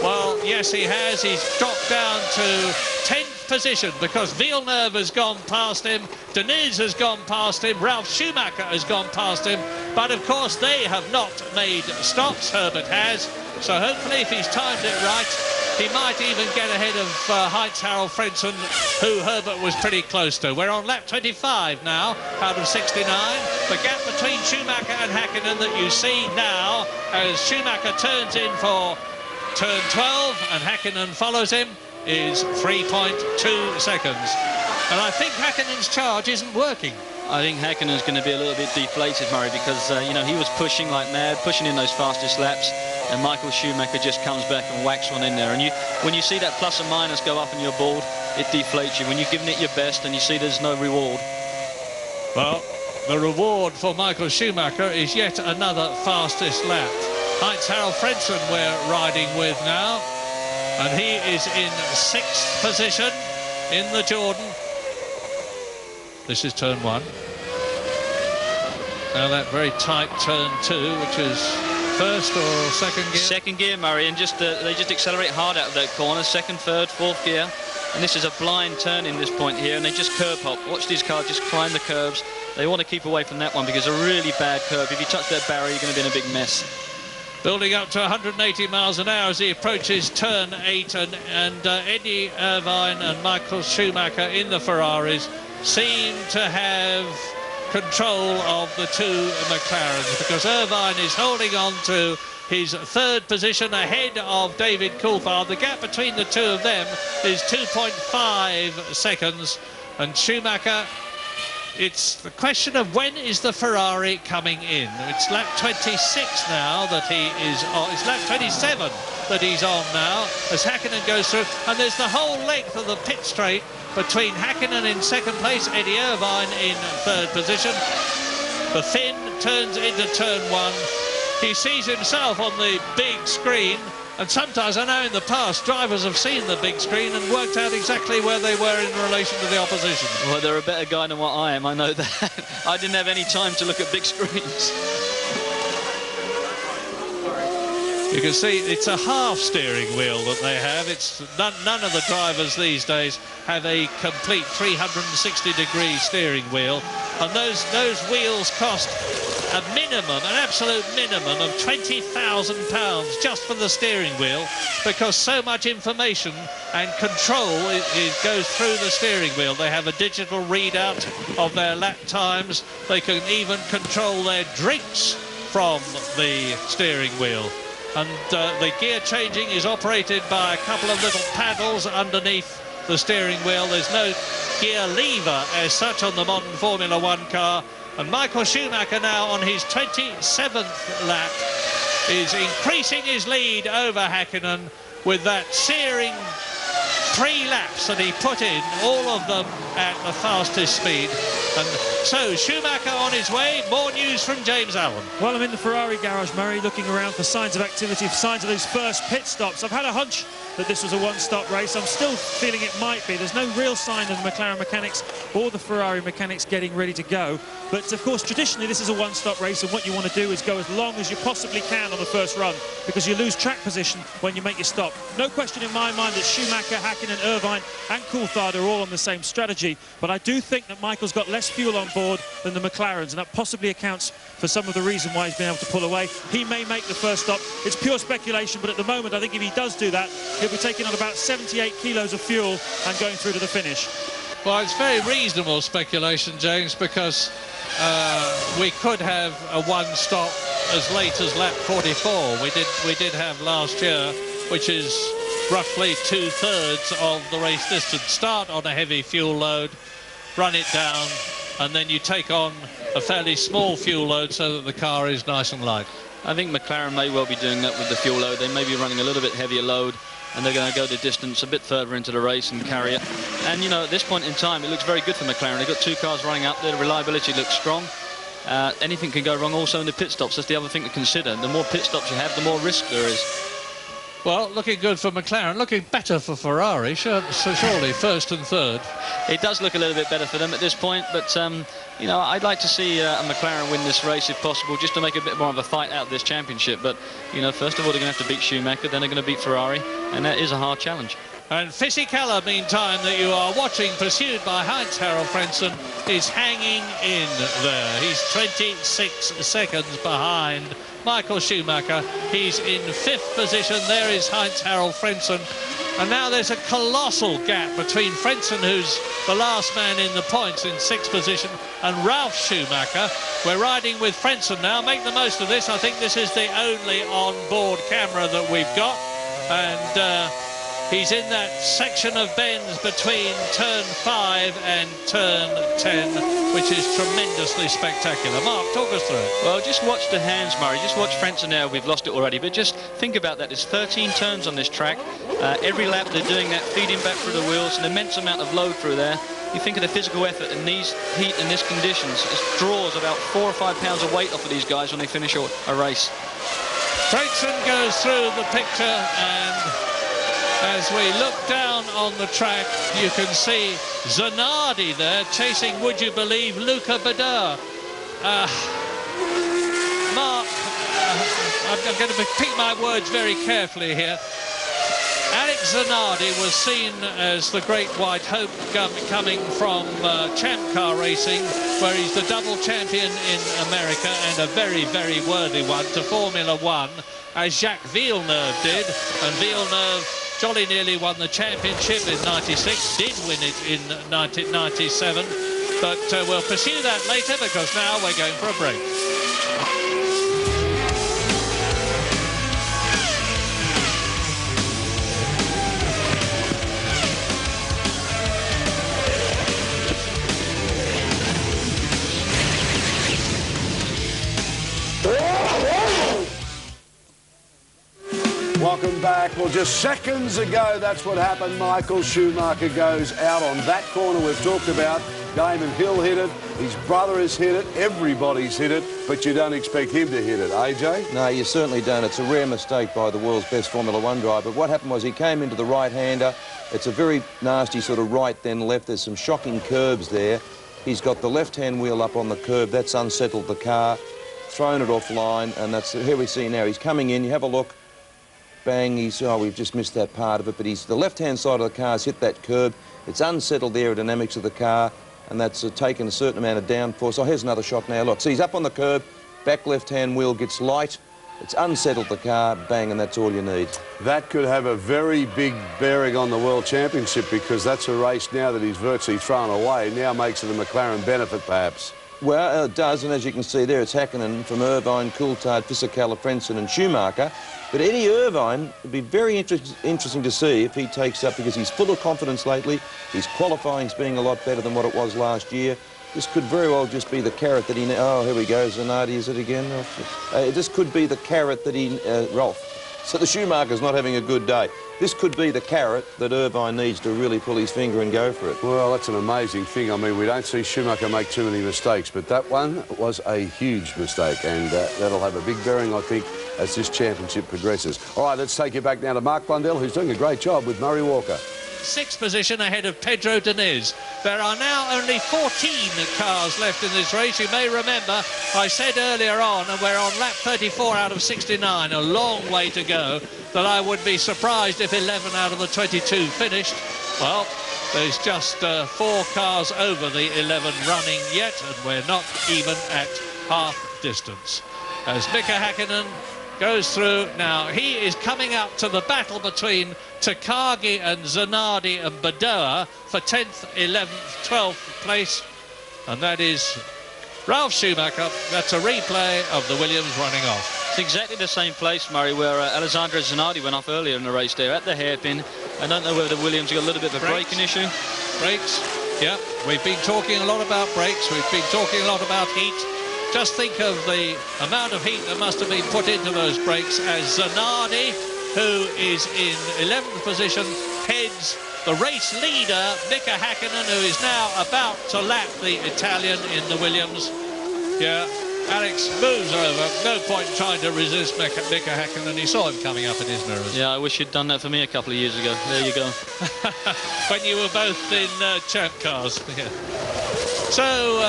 Well, yes, he has. He's dropped down to 10th position because Villeneuve has gone past him, Deniz has gone past him, Ralf Schumacher has gone past him, but of course they have not made stops. Herbert has, so hopefully if he's timed it right, he might even get ahead of Heinz-Harald Frentzen, who Herbert was pretty close to. We're on lap 25 now out of 69. The gap between Schumacher and Häkkinen that you see now as Schumacher turns in for turn 12 and Häkkinen follows him is 3.2 seconds. And I think Häkkinen's charge isn't working. I think Häkkinen's going to be a little bit deflated, Murray, because, you know, he was pushing like mad, pushing in those fastest laps, and Michael Schumacher just comes back and whacks one in there. And when you see that plus and minus go up on your board, it deflates you. When you're giving it your best and you see there's no reward. Well, the reward for Michael Schumacher is yet another fastest lap. Heinz-Harald Frentzen we're riding with now, and he is in 6th position in the Jordan. This is turn 1. Now that very tight turn 2, which is first or second gear? Second gear, Murray, and they just accelerate hard out of that corner. Second, third, fourth gear. And this is a blind turn in this point here, and they just curb hop. Watch these cars just climb the curbs. They want to keep away from that one because it's a really bad curve. If you touch that barrier, you're going to be in a big mess. Building up to 180 miles an hour as he approaches turn 8, and Eddie Irvine and Michael Schumacher in the Ferraris seem to have control of the two McLarens, because Irvine is holding on to his 3rd position ahead of David Coulthard. The gap between the two of them is 2.5 seconds, and Schumacher, it's the question of when is the Ferrari coming in. It's lap 26 now that he is on. It's lap 27 that he's on now as Häkkinen goes through, and there's the whole length of the pit straight between Häkkinen in 2nd place, Eddie Irvine in 3rd position. The Finn turns into turn 1. He sees himself on the big screen, and sometimes, I know in the past, drivers have seen the big screen and worked out exactly where they were in relation to the opposition. Well, they're a better guy than what I am, I know that. I didn't have any time to look at big screens. You can see it's a half steering wheel that they have. It's none of the drivers these days have a complete 360-degree steering wheel, and those wheels cost a minimum, an absolute minimum of £20,000 just for the steering wheel, because so much information and control it goes through the steering wheel. They have a digital readout of their lap times. They can even control their drinks from the steering wheel. And the gear changing is operated by a couple of little paddles underneath the steering wheel. There's no gear lever as such on the modern Formula 1 car. And Michael Schumacher now on his 27th lap is increasing his lead over Häkkinen with that searing 3 laps that he put in, all of them at the fastest speed. And so Schumacher on his way. More news from James Allen. Well, I'm in the Ferrari garage, Murray, looking around for signs of activity, for signs of those first pit stops. I've had a hunch that this was a one-stop race. I'm still feeling it might be. There's no real sign of the McLaren mechanics or the Ferrari mechanics getting ready to go. But, of course, traditionally, this is a one-stop race, and what you want to do is go as long as you possibly can on the first run, because you lose track position when you make your stop. No question in my mind that Schumacher, Häkkinen, Irvine and Coulthard are all on the same strategy, but I do think that Michael's got less fuel on board than the McLarens, and that possibly accounts for some of the reason why he's been able to pull away. He may make the first stop. It's pure speculation, but at the moment, I think if he does do that, he'll be taking on about 78 kilos of fuel and going through to the finish. Well, it's very reasonable speculation, James, because we could have a one-stop as late as lap 44. We did have last year, which is roughly 2/3 of the race distance. Start on a heavy fuel load, run it down, and then you take on a fairly small fuel load so that the car is nice and light. I think McLaren may well be doing that with the fuel load. They may be running a little bit heavier load, and they're going to go the distance a bit further into the race and carry it. And, you know, at this point in time, it looks very good for McLaren. They've got 2 cars running up there. The reliability looks strong. Anything can go wrong also in the pit stops. That's the other thing to consider. The more pit stops you have, the more risk there is. Well, looking good for McLaren, looking better for Ferrari, surely first and third. It does look a little bit better for them at this point, but, you know, I'd like to see a McLaren win this race if possible, just to make a bit more of a fight out of this championship. But, you know, first of all, they're going to have to beat Schumacher, then they're going to beat Ferrari, and that is a hard challenge. And Fisichella, meantime, that you are watching, pursued by Heinz-Harald Frentzen, is hanging in there. He's 26 seconds behind Michael Schumacher. He's in 5th position. There is Heinz-Harald Frentzen. And now there's a colossal gap between Frentzen, who's the last man in the points, in 6th position, and Ralf Schumacher. We're riding with Frentzen now. Make the most of this. I think this is the only on-board camera that we've got. And he's in that section of bends between turn 5 and turn 10, which is tremendously spectacular. Mark, talk us through it. Well, just watch the hands, Murray. Just watch Frentzen now. We've lost it already, but just think about that. There's 13 turns on this track. Every lap they're doing that, feeding back through the wheels, an immense amount of load through there. You think of the physical effort in these heat and these conditions. It draws about 4 or 5 pounds of weight off of these guys when they finish a race. Frentzen goes through the picture, and as we look down on the track, you can see Zanardi there chasing, would you believe, Luca Badoer. Mark, I'm going to pick my words very carefully here. Alex Zanardi was seen as the great white hope coming from Champ Car Racing, where he's the double champion in America and a very, very worthy one, to Formula One, as Jacques Villeneuve did. And Villeneuve jolly nearly won the championship in '96, did win it in 1997, but we'll pursue that later, because now we're going for a break. Welcome back. Well, just seconds ago, that's what happened. Michael Schumacher goes out on that corner we've talked about. Damon Hill hit it. His brother has hit it. Everybody's hit it. But you don't expect him to hit it, AJ? No, you certainly don't. It's a rare mistake by the world's best Formula One driver. What happened was he came into the right-hander. It's a very nasty sort of right then left. There's some shocking curves there. He's got the left-hand wheel up on the curb. That's unsettled the car, thrown it offline, and that's here we see now. He's coming in. You have a look. Bang, we've just missed that part of it, but the left-hand side of the car's hit that curb. It's unsettled the aerodynamics of the car, and that's taken a certain amount of downforce. Oh, here's another shot now. Look, see, he's up on the curb, back left-hand wheel gets light. It's unsettled the car, bang, and that's all you need. That could have a very big bearing on the World Championship, because that's a race now that he's virtually thrown away. Now makes it a McLaren benefit, perhaps. Well, it does, and as you can see there, it's Hakkinen from Irvine, Coulthard, Fisichella, Frentzen and Schumacher. But Eddie Irvine, would be very interesting to see if he takes up, because he's full of confidence lately. His qualifying's being a lot better than what it was last year. This could very well just be the carrot that he... Oh, here we go, Zanardi, is it again? This could be the carrot that he... Rolf. So the Schumacher's not having a good day. This could be the carrot that Irvine needs to really pull his finger and go for it. Well, that's an amazing thing. I mean, we don't see Schumacher make too many mistakes, but that one was a huge mistake, and that'll have a big bearing, I think, as this championship progresses. All right, let's take you back now to Mark Blundell, who's doing a great job with Murray Walker. 6th position ahead of Pedro Diniz. There are now only 14 cars left in this race. You may remember I said earlier on, and we're on lap 34 out of 69, a long way to go, that I would be surprised if 11 out of the 22 finished. Well, there's just 4 cars over the 11 running yet, and we're not even at half distance. As Mika Hakkinen goes through. Now, he is coming up to the battle between Takagi and Zanardi and Badoer for 10th, 11th, 12th place. And that is Ralf Schumacher. That's a replay of the Williams running off. It's exactly the same place, Murray, where Alessandro Zanardi went off earlier in the race there at the hairpin. I don't know whether the Williams got a little bit of a braking issue. Brakes, yeah. We've been talking a lot about brakes. We've been talking a lot about heat. Just think of the amount of heat that must have been put into those brakes as Zanardi, who is in 11th position, heads the race leader, Mika Hakkinen, who is now about to lap the Italian in the Williams. Yeah, Alex moves over. No point trying to resist Mika Häkkinen. He saw him coming up in his mirrors. Yeah, I wish you'd done that for me a couple of years ago. There you go. When you were both in champ cars. Yeah. So,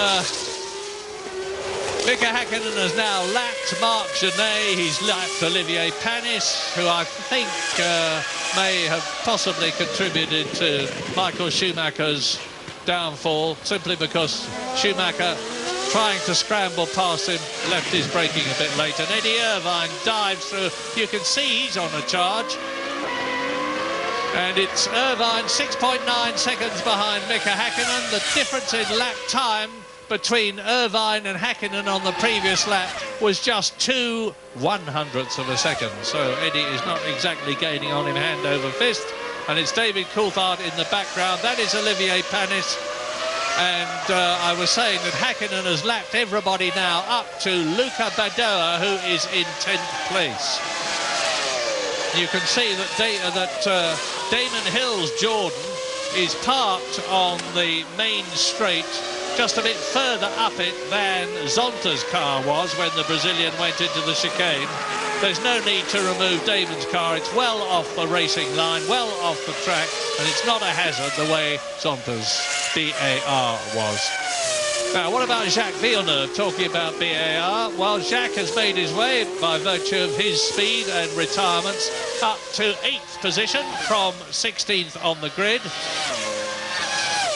Mika Häkkinen has now lapped Marc Genet. He's lapped Olivier Panis, who I think may have possibly contributed to Michael Schumacher's downfall, simply because Schumacher, trying to scramble past him, left his braking a bit late, and Eddie Irvine dives through. You can see he's on a charge, and it's Irvine 6.9 seconds behind Mika Häkkinen. The difference in lap time between Irvine and Häkkinen on the previous lap was just 2/100ths of a second, so Eddie is not exactly gaining on him hand over fist. And it's David Coulthard in the background. That is Olivier Panis. And I was saying that Häkkinen has lapped everybody now up to Luca Badoa, who is in 10th place. You can see that, Damon Hill's Jordan is parked on the main straight, just a bit further up it than Zonta's car was when the Brazilian went into the chicane. There's no need to remove Damon's car. It's well off the racing line, well off the track, and it's not a hazard the way Zonta's BAR was. Now, what about Jacques Villeneuve? Talking about BAR, well, Jacques has made his way, by virtue of his speed and retirements, up to 8th position from 16th on the grid.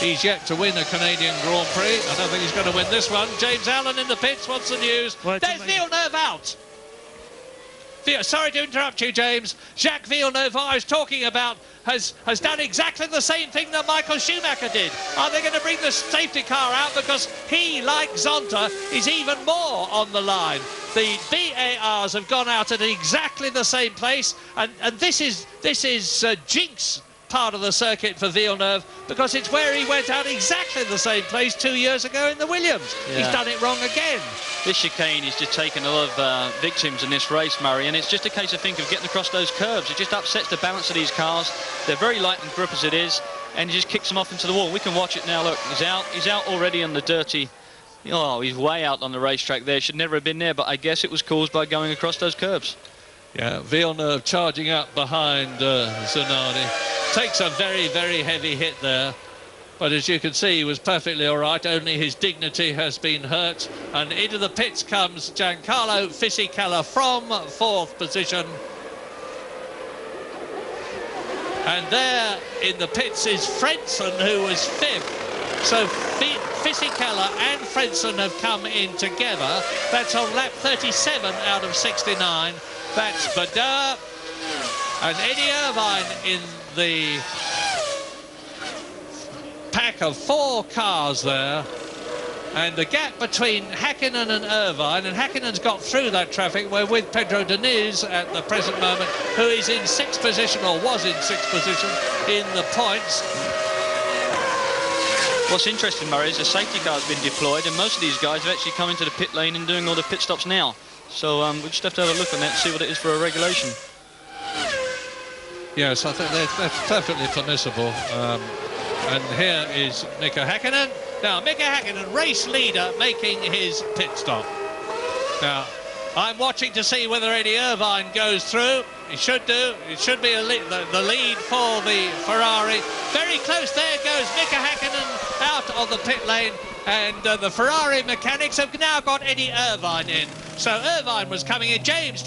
He's yet to win a Canadian Grand Prix. I don't think he's going to win this one. James Allen in the pits. What's the news? There's Villeneuve out. Sorry to interrupt you, James. Jacques Villeneuve, I was talking about, has done exactly the same thing that Michael Schumacher did. Are they going to bring the safety car out? Because he, like Zonta, is even more on the line. The BARs have gone out at exactly the same place, and this is jinx part of the circuit for Villeneuve, because it's where he went out exactly the same place 2 years ago in the Williams. Yeah. He's done it wrong again. This chicane is just taking a lot of victims in this race, Murray, and it's just a case of getting across those curves. It just upsets the balance of these cars. They're very light in grip as it is, and he just kicks them off into the wall. We can watch it now. Look, he's out already on the dirty. Oh, he's way out on the racetrack there. Should never have been there, but I guess it was caused by going across those curbs. Yeah, Villeneuve charging up behind Zanardi. Takes a very, very heavy hit there. But as you can see, he was perfectly all right. Only his dignity has been hurt. And into the pits comes Giancarlo Fisichella from 4th position. And there in the pits is Frentzen, who was 5th. So Fisichella and Frentzen have come in together. That's on lap 37 out of 69. That's Badoa and Eddie Irvine in the pack of 4 cars there. And the gap between Häkkinen and Irvine, and Häkkinen's got through that traffic. We're with Pedro Diniz at the present moment, who is in 6th position, or was in 6th position in the points. What's interesting, Murray, is the safety car's been deployed, and most of these guys have actually come into the pit lane and doing all the pit stops now. So we just have to have a look on that and see what it is for a regulation. Yes, I think that's perfectly permissible. And here is Mika Häkkinen. Now, Mika Häkkinen, race leader, making his pit stop. Now, I'm watching to see whether Eddie Irvine goes through. He should do. It should be the lead for the Ferrari. Very close. There goes Mika Häkkinen out of the pit lane. And the Ferrari mechanics have now got Eddie Irvine in. So Irvine was coming in. James.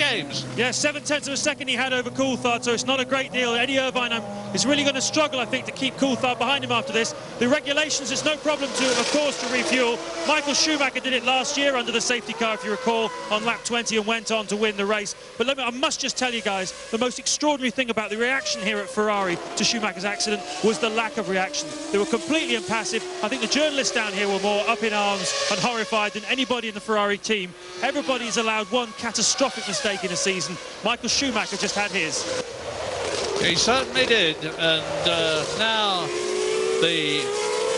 Yeah, 7/10 of a second he had over Coulthard, so it's not a great deal. Eddie Irvine is really going to struggle, I think, to keep Coulthard behind him after this. The regulations, it's no problem to him, of course, to refuel. Michael Schumacher did it last year under the safety car, if you recall, on lap 20 and went on to win the race. But I must just tell you guys, the most extraordinary thing about the reaction here at Ferrari to Schumacher's accident was the lack of reaction. They were completely impassive. I think the journalists down here were more up in arms and horrified than anybody in the Ferrari team. Everybody's allowed one catastrophic mistake in a season. Michael Schumacher just had his. He certainly did. And now the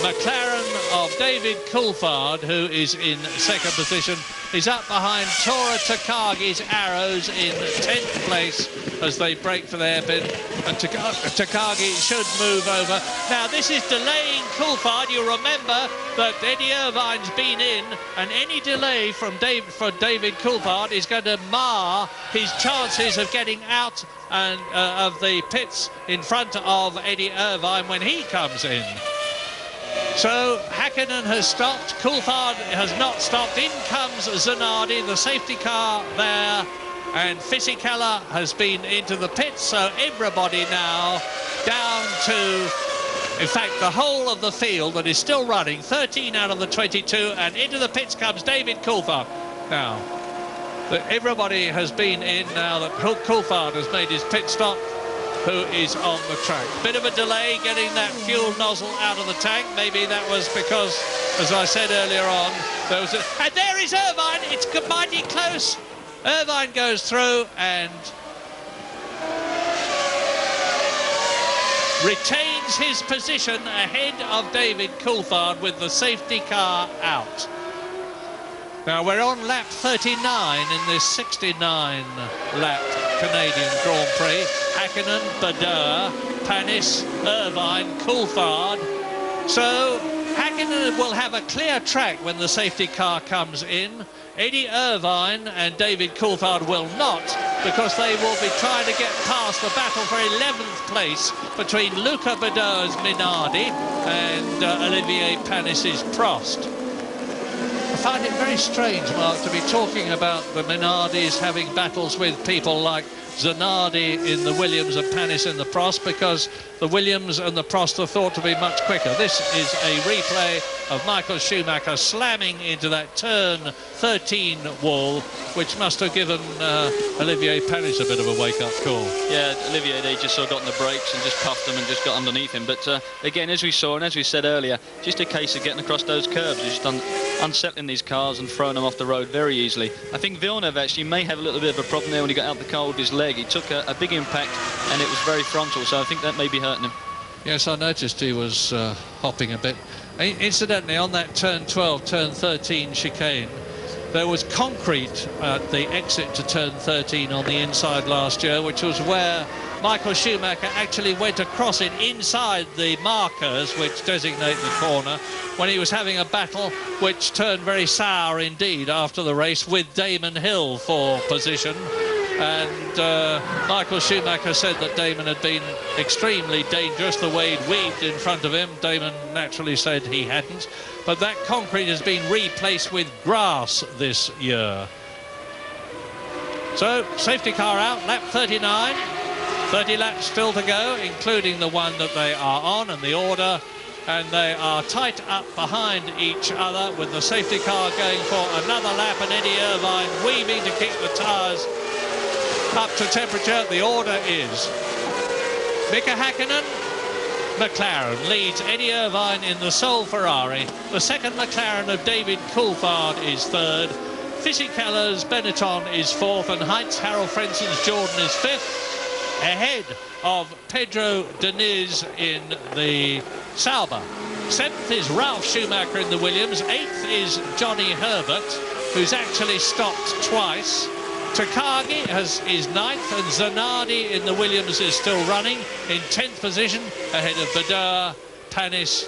McLaren of David Coulthard, who is in 2nd position. is up behind Tora Takagi's Arrows in 10th place as they break for the hairpin, and Takagi should move over. Now this is delaying Coulthard. You remember that Eddie Irvine's been in, and any delay from David Coulthard is going to mar his chances of getting out and of the pits in front of Eddie Irvine when he comes in. So Hakkinen has stopped, Coulthard has not stopped. In comes Zanardi, the safety car there, and Fisichella has been into the pits. So everybody now down to, in fact, the whole of the field that is still running, 13 out of the 22, and into the pits comes David Coulthard. Now, everybody has been in now that Coulthard has made his pit stop, who is on the track. Bit of a delay getting that fuel nozzle out of the tank. Maybe that was because, as I said earlier on, there was and there is Irvine. It's mighty close. Irvine goes through and retains his position ahead of David Coulthard with the safety car out. Now we're on lap 39 in this 69-lap Canadian Grand Prix. Hakkinen, Badeur, Panis, Irvine, Coulthard. So Hakkinen will have a clear track when the safety car comes in. Eddie Irvine and David Coulthard will not, because they will be trying to get past the battle for 11th place between Luca Badeur's Minardi and Olivier Panis's Prost. I find it very strange, Mark, to be talking about the Minardis having battles with people like Zanardi in the Williams and Panis in the Prost, because the Williams and the Prost are thought to be much quicker. This is a replay of Michael Schumacher slamming into that turn 13 wall, which must have given Olivier Panis a bit of a wake-up call. Yeah, Olivier, they just sort of got on the brakes and just puffed them and just got underneath him. But again, as we saw and as we said earlier, just a case of getting across those curves, just unsettling these cars and throwing them off the road very easily. I think Villeneuve actually may have a little bit of a problem there when he got out the car with his leg. He took a big impact and it was very frontal, so I think that may be hurting him. Yes, I noticed he was hopping a bit. Incidentally, on that turn 12, turn 13 chicane, there was concrete at the exit to turn 13 on the inside last year, which was where Michael Schumacher actually went across it inside the markers which designate the corner when he was having a battle which turned very sour indeed after the race with Damon Hill for position. And Michael Schumacher said that Damon had been extremely dangerous the way he'd weaved in front of him. Damon naturally said he hadn't. But that concrete has been replaced with grass this year. So, safety car out, lap 39. 30 laps still to go, including the one that they are on and the order. And they are tight up behind each other with the safety car going for another lap, and Eddie Irvine weaving to keep the tyres up to temperature. The order is Mika Hakkinen, McLaren leads Eddie Irvine in the sole Ferrari. The second McLaren of David Coulthard is third. Fisichella's Benetton is fourth, and Heinz Harald Frenzen's Jordan is fifth, ahead of Pedro Diniz in the Sauber. Seventh is Ralf Schumacher in the Williams. Eighth is Johnny Herbert, who's actually stopped twice. Takagi is ninth, and Zanardi in the Williams is still running in 10th position, ahead of Badeur, Panis,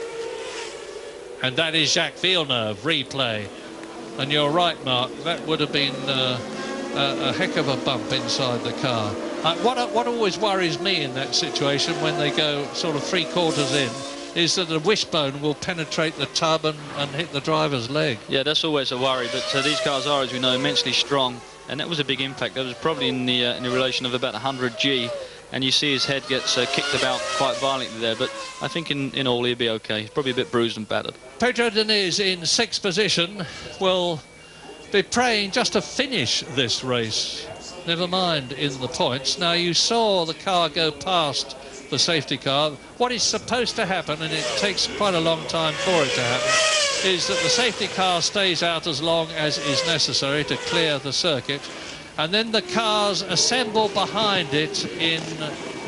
and that is Jacques Villeneuve. Replay. And you're right, Mark, that would have been a heck of a bump inside the car. What always worries me in that situation when they go sort of 3/4 in is that the wishbone will penetrate the tub and hit the driver's leg. Yeah, that's always a worry, but these cars are, as we know, immensely strong, and that was a big impact. That was probably in the relation of about 100 G, and you see his head gets kicked about quite violently there, but I think in all he'll be okay. He's probably a bit bruised and battered. Pedro Diniz in 6th position will be praying just to finish this race, never mind in the points. Now, you saw the car go past the safety car. What is supposed to happen, and it takes quite a long time for it to happen, is that the safety car stays out as long as is necessary to clear the circuit, and then the cars assemble behind it in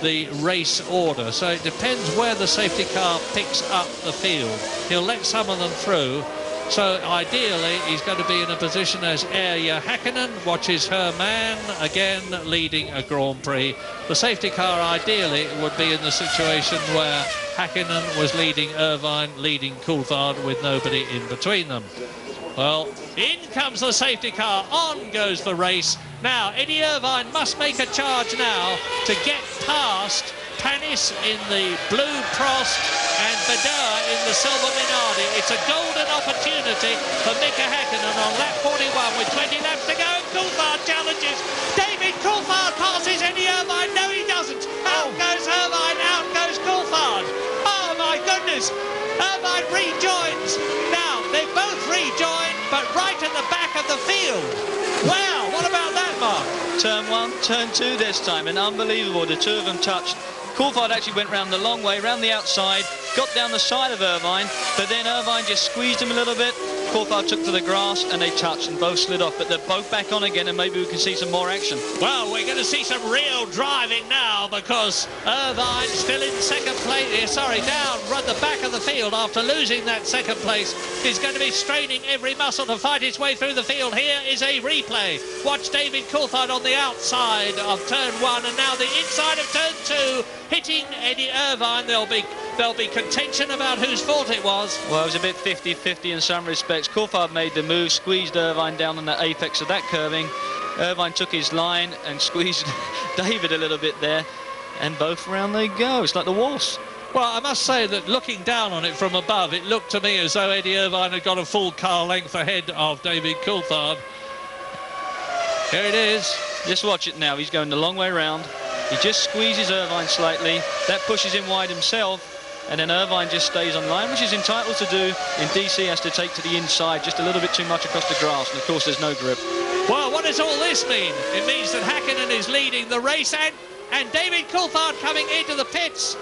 the race order. So it depends where the safety car picks up the field. He'll let some of them through, So ideally, he's going to be in a position as Erja Häkkinen watches her man, again leading a Grand Prix. The safety car ideally would be in the situation where Häkkinen was leading Irvine, leading Coulthard with nobody in between them. Well, in comes the safety car, on goes the race. Now, Eddie Irvine must make a charge now to get past Panis in the blue Prost and Badeur in the silver Minardi. It's a golden opportunity for Mika Häkkinen on lap 41 with 20 laps to go. Coulthard challenges. David Coulthard passes Eddie Irvine. No, he doesn't. Out goes Irvine, out goes Coulthard. Oh, my goodness. Irvine rejoins. Now, they both rejoined, but right at the back of the field. Wow, what about that, Mark? Turn 1, turn 2 this time, and unbelievable. The two of them touched. Coulthard actually went round the long way, round the outside, got down the side of Irvine, but then Irvine just squeezed him a little bit. Coulthard took to the grass and they touched and both slid off, but they're both back on again and maybe we can see some more action. Well, we're going to see some real driving now because Irvine still in second place, down at the back of the field after losing that second place. He's going to be straining every muscle to fight his way through the field. Here is a replay. Watch David Coulthard on the outside of turn 1 and now the inside of turn 2 hitting Eddie Irvine. There'll be contention about whose fault it was. Well, it was a bit 50-50 in some respects. Coulthard made the move, squeezed Irvine down on the apex of that curving. Irvine took his line and squeezed David a little bit there, and both round they go. It's like the waltz. Well, I must say that looking down on it from above, it looked to me as though Eddie Irvine had got a full car length ahead of David Coulthard. Here it is. Just watch it now. He's going the long way round. He just squeezes Irvine slightly. That pushes him wide himself. And then Irvine just stays on line, which he's entitled to do. In DC, has to take to the inside just a little bit too much across the grass. And, of course, there's no grip. Well, what does all this mean? It means that Häkkinen is leading the race and David Coulthard coming into the pits.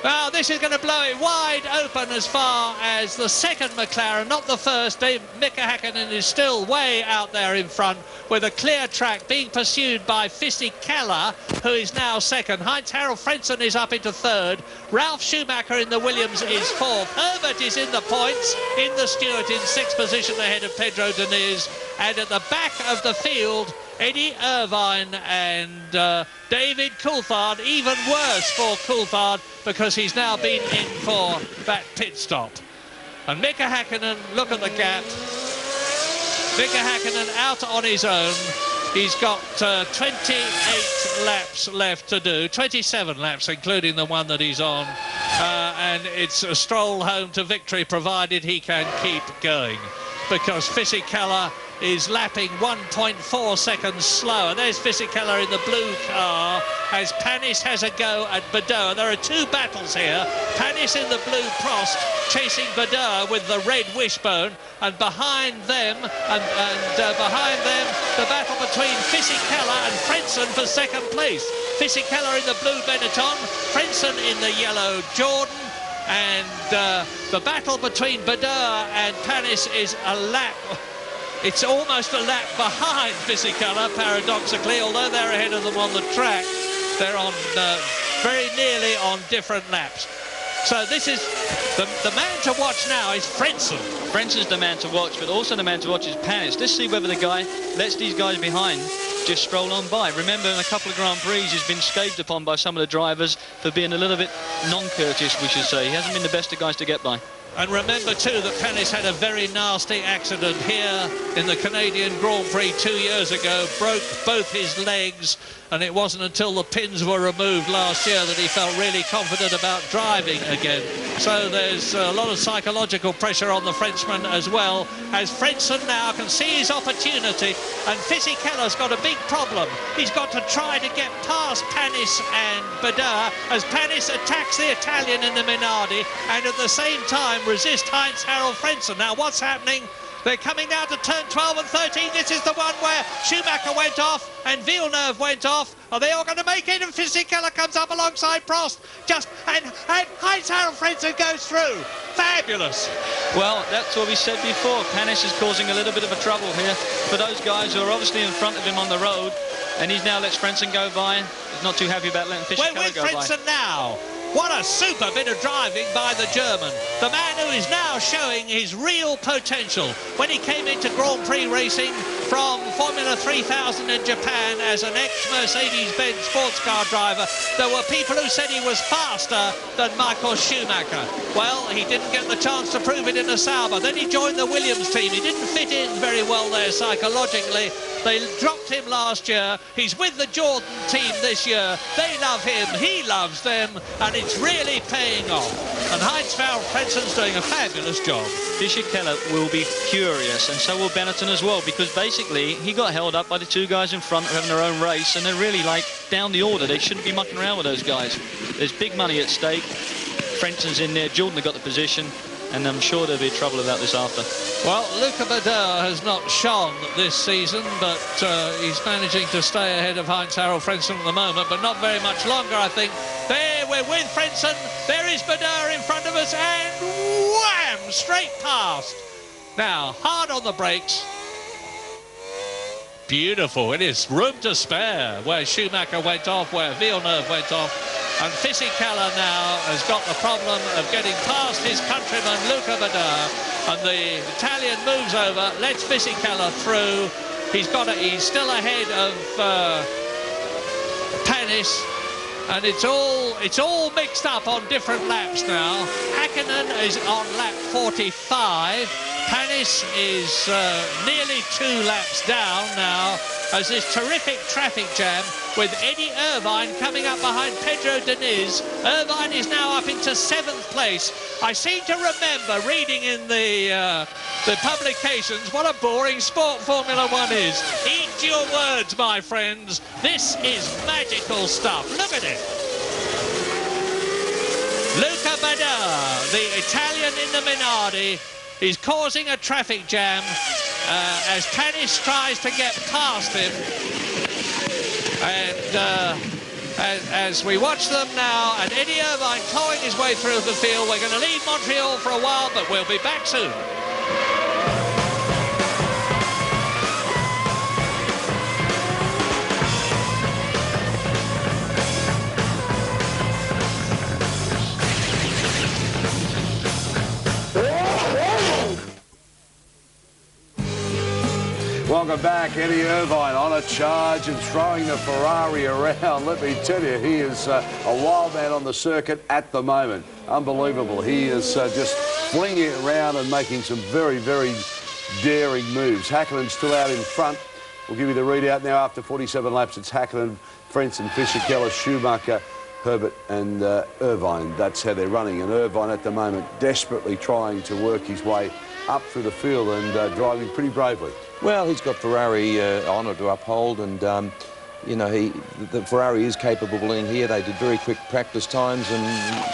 Well, this is going to blow it wide open as far as the second McLaren, not the first. Mika Häkkinen is still way out there in front with a clear track being pursued by Fisichella, who is now second. Heinz-Harald Frentzen is up into third. Ralf Schumacher in the Williams is fourth. Herbert is in the points in the Stewart in sixth position ahead of Pedro Diniz. And at the back of the field, Eddie Irvine and David Coulthard, even worse for Coulthard because he's now been in for that pit stop. And Mika Häkkinen, look at the gap. Mika Häkkinen out on his own. He's got 28 laps left to do, 27 laps including the one that he's on. And it's a stroll home to victory provided he can keep going. Because Fisichella is lapping 1.4 seconds slower. There's Fisichella in the blue car as Panis has a go at Badeur. There are two battles here. Panis in the blue Prost chasing Badeur with the red wishbone, and behind them the battle between Fisichella and Frentzen for second place. Fisichella in the blue Benetton, Frentzen in the yellow Jordan. And the battle between Badeur and Panis is a lap. It's almost a lap behind Fisichella, paradoxically, although they're ahead of them on the track. They're on very nearly on different laps. So this is the man to watch now is Frentzen. Frentzen's the man to watch, but also the man to watch is Panis. Let's see whether the guy lets these guys behind just stroll on by. Remember, in a couple of Grand Prix, he's been scathed upon by some of the drivers for being a little bit non-courteous, we should say. He hasn't been the best of guys to get by. And remember, too, that Panis had a very nasty accident here in the Canadian Grand Prix 2 years ago, broke both his legs, and it wasn't until the pins were removed last year that he felt really confident about driving again. So there's a lot of psychological pressure on the Frenchman as well, as Frentzen now can see his opportunity, and Fisichella's got a big problem. He's got to try to get past Panis and Badeur as Panis attacks the Italian in the Minardi, and at the same time resist Heinz-Harald Frentzen. Now what's happening? They're coming down to turn 12 and 13. This is the one where Schumacher went off and Villeneuve went off. Are they all going to make it? And Fisichella comes up alongside Prost. And Heinz-Harald Frentzen goes through. Fabulous. Well, that's what we said before. Panis is causing a little bit of a trouble here for those guys who are obviously in front of him on the road. And he's now lets Frentzen go by. He's not too happy about letting Fisichella go by. We're with Frentzen now. What a super bit of driving by the German. The man who is now showing his real potential. When he came into Grand Prix racing from Formula 3000 in Japan as an ex-Mercedes-Benz sports car driver, there were people who said he was faster than Michael Schumacher. Well, he didn't get the chance to prove it in a Sauber. Then he joined the Williams team. He didn't fit in very well there psychologically. They dropped him last year. He's with the Jordan team this year. They love him, he loves them, and it's really paying off. And Heinz Frenzen's doing a fabulous job. Fischer-Keller will be furious, and so will Benetton as well, because basically he got held up by the two guys in front having their own race, and they're really like down the order. They shouldn't be mucking around with those guys. There's big money at stake. Frenzen's in there, Jordan got the position, and I'm sure there'll be trouble about this after. Well, Luca Badoer has not shone this season, but he's managing to stay ahead of Heinz-Harald Frentzen at the moment, but not very much longer, I think. There, we're with Frentzen. There is Badoer in front of us, and wham! Straight past. Now, hard on the brakes. Beautiful. It is room to spare where Schumacher went off, where Villeneuve went off. And Fischer-Keller now has got the problem of getting past his countryman Luca Badoer, and the Italian moves over, lets Fischer-Keller through. He's still ahead of Panis, and it's all mixed up on different laps now. Hakkinen is on lap 45. Panis is nearly 2 laps down now, as this terrific traffic jam with Eddie Irvine coming up behind Pedro Diniz. Irvine is now up into 7th place. I seem to remember reading in the publications what a boring sport Formula One is. Eat your words, my friends. This is magical stuff. Look at it. Luca Badoer, the Italian in the Minardi, is causing a traffic jam as Panis tries to get past him. And as we watch them now, and Eddie Irvine clawing his way through the field. We're going to leave Montreal for a while, but we'll be back soon. Welcome back. Eddie Irvine on a charge and throwing the Ferrari around. Let me tell you, he is a wild man on the circuit at the moment. Unbelievable. He is just flinging it around and making some very, very daring moves. Hakkinen's still out in front. We'll give you the readout now after 47 laps. It's Hakkinen, Frentzen, Fischer-Keller, Schumacher, Herbert and Irvine. That's how they're running. And Irvine at the moment desperately trying to work his way up through the field and driving pretty bravely. Well, he's got Ferrari honour to uphold, and you know, the Ferrari is capable in here. They did very quick practice times, and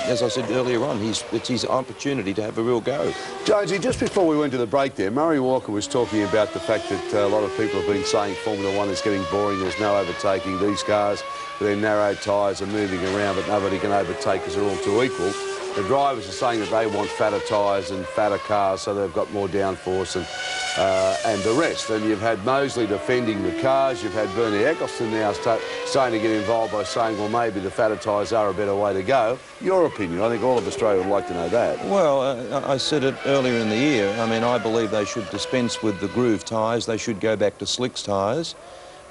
as I said earlier on, it's his opportunity to have a real go. Jonesy, just before we went to the break there, Murray Walker was talking about the fact that a lot of people have been saying Formula One is getting boring, there's no overtaking, these cars with their narrow tyres are moving around, but nobody can overtake because they're all too equal. The drivers are saying that they want fatter tyres and fatter cars, so they've got more downforce and the rest. And you've had Mosley defending the cars. You've had Bernie Eccleston now starting to get involved by saying, well, maybe the fatter tyres are a better way to go. Your opinion? I think all of Australia would like to know that. Well, I said it earlier in the year. I mean, I believe they should dispense with the groove tyres. They should go back to slicks tyres,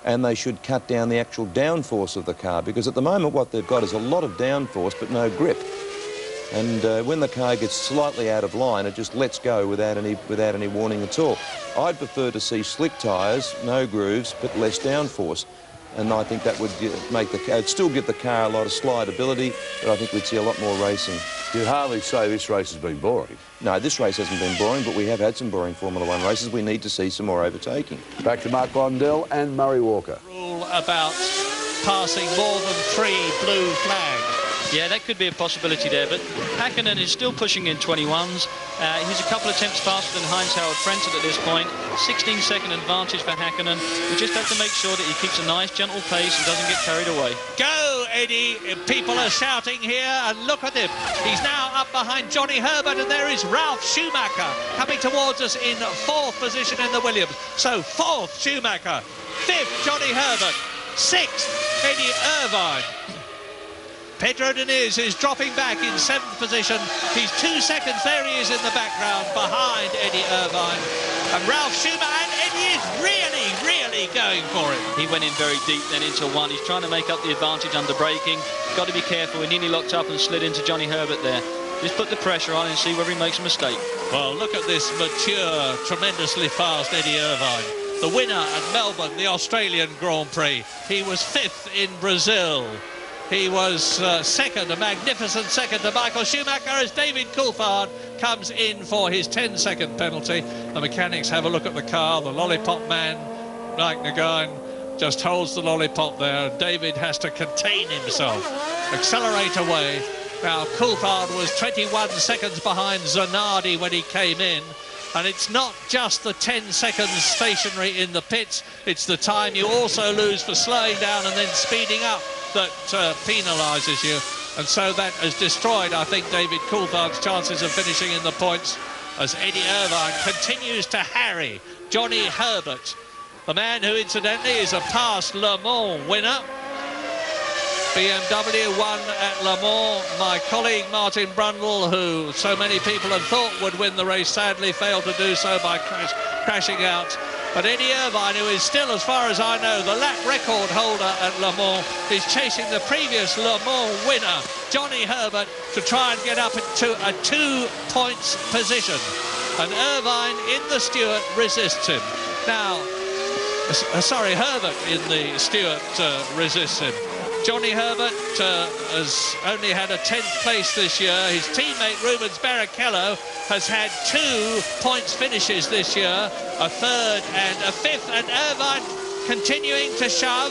and they should cut down the actual downforce of the car, because at the moment what they've got is a lot of downforce but no grip. And when the car gets slightly out of line, it just lets go without any warning at all. I'd prefer to see slick tyres, no grooves, but less downforce. And I think that would make it'd still give the car a lot of slidability, but I think we'd see a lot more racing. You'd hardly say this race has been boring. No, this race hasn't been boring, but we have had some boring Formula One races. We need to see some more overtaking. Back to Mark Blundell and Murray Walker. Rule about passing more than 3 blue flags. Yeah, that could be a possibility there, but Hakkinen is still pushing in 21s. He's a couple of attempts faster than Heinz-Harald Frentzen at this point. 16-second advantage for Hakkinen. We just have to make sure that he keeps a nice, gentle pace and doesn't get carried away. Go, Eddie! People are shouting here, and look at him. He's now up behind Johnny Herbert, and there is Ralf Schumacher coming towards us in 4th position in the Williams. So 4th, Schumacher. 5th, Johnny Herbert. 6th, Eddie Irvine. Pedro Diniz is dropping back in 7th position. He's 2 seconds. There he is in the background behind Eddie Irvine. And Ralph Schumacher, and Eddie is really going for it. He went in very deep then into 1. He's trying to make up the advantage under braking. Got to be careful. He nearly locked up and slid into Johnny Herbert there. Just put the pressure on and see whether he makes a mistake. Well, look at this mature, tremendously fast Eddie Irvine. The winner at Melbourne, the Australian Grand Prix. He was 5th in Brazil. He was second, a magnificent second to Michael Schumacher as David Coulthard comes in for his 10-second penalty. The mechanics have a look at the car. The lollipop man, Mike Nagain, just holds the lollipop there. David has to contain himself, accelerate away. Now, Coulthard was 21 seconds behind Zanardi when he came in. And it's not just the 10 seconds stationary in the pits, it's the time you also lose for slowing down and then speeding up that penalises you. And so that has destroyed, I think, David Coulthard's chances of finishing in the points as Eddie Irvine continues to harry Johnny Herbert, the man who incidentally is a past Le Mans winner. BMW won at Le Mans. My colleague Martin Brundle, who so many people had thought would win the race, sadly failed to do so by crashing out. But Eddie Irvine, who is still, as far as I know, the lap record holder at Le Mans, is chasing the previous Le Mans winner, Johnny Herbert, to try and get up to a 2-points position. And Irvine in the Stewart resists him. Now, sorry, Herbert in the Stewart resists him. Johnny Herbert has only had a 10th place this year. His teammate Rubens Barrichello has had 2 points finishes this year, a 3rd and a 5th, and Irvine continuing to shove.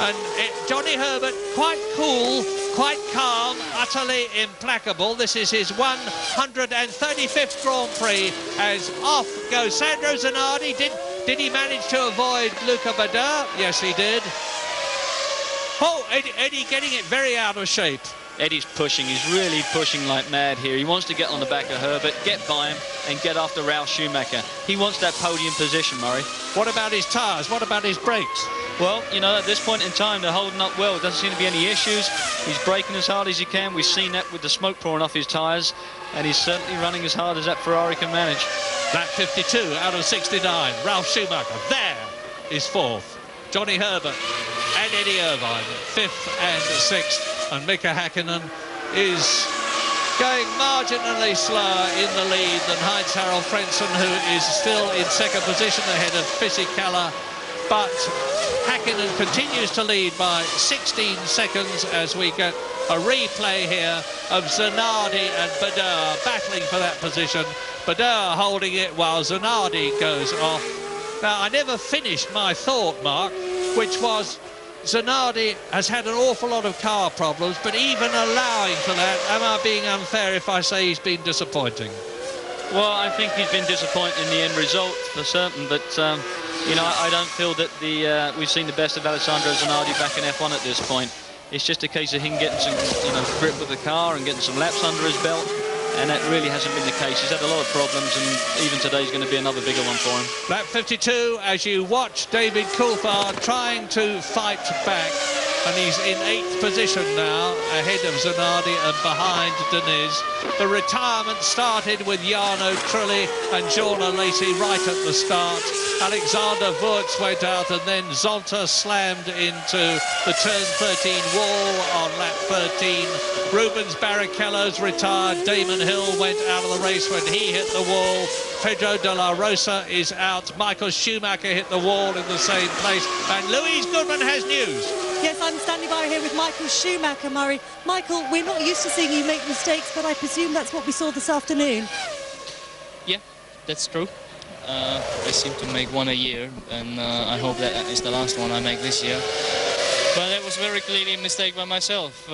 And Johnny Herbert quite cool, quite calm, utterly implacable. This is his 135th Grand Prix as off goes Sandro Zanardi. Did he manage to avoid Luca Badoer? Yes, he did. Oh, Eddie getting it very out of shape. Eddie's pushing. He's really pushing like mad here. He wants to get on the back of Herbert, get by him, and get after Ralph Schumacher. He wants that podium position, Murray. What about his tyres? What about his brakes? Well, you know, at this point in time, they're holding up well. Doesn't seem to be any issues. He's braking as hard as he can. We've seen that with the smoke pouring off his tyres. And he's certainly running as hard as that Ferrari can manage. Lap 52 out of 69. Ralph Schumacher. There is 4th. Johnny Herbert and Eddie Irvine, 5th and 6th. And Mika Häkkinen is going marginally slower in the lead than Heinz-Harald Frentzen, who is still in 2nd position ahead of Fisichella. But Häkkinen continues to lead by 16 seconds as we get a replay here of Zanardi and Badoer battling for that position. Badoer holding it while Zanardi goes off. Now, I never finished my thought, Mark, which was Zanardi has had an awful lot of car problems, but even allowing for that, am I being unfair if I say he's been disappointing? Well, I think he's been disappointed in the end result for certain, but you know, I don't feel that we've seen the best of Alessandro Zanardi back in F1 at this point. It's just a case of him getting some, you know, grip with the car and getting some laps under his belt, and that really hasn't been the case. He's had a lot of problems, and even today's going to be another bigger one for him. Lap 52, as you watch David Coulthard trying to fight back, and he's in 8th position now, ahead of Zanardi and behind Diniz. The retirement started with Jarno Trulli and Jorna Lacey right at the start. Alexander Wurz went out, and then Zonta slammed into the turn 13 wall on lap 13. Rubens Barrichello's retired. Damon Hill went out of the race when he hit the wall. Pedro de la Rosa is out. Michael Schumacher hit the wall in the same place. And Louise Goodman has news. Yes, I'm standing by here with Michael Schumacher, Murray. Michael, we're not used to seeing you make mistakes, but I presume that's what we saw this afternoon. Yeah, that's true. I seem to make one a year, and I hope that is the last one I make this year. But it was very clearly a mistake by myself.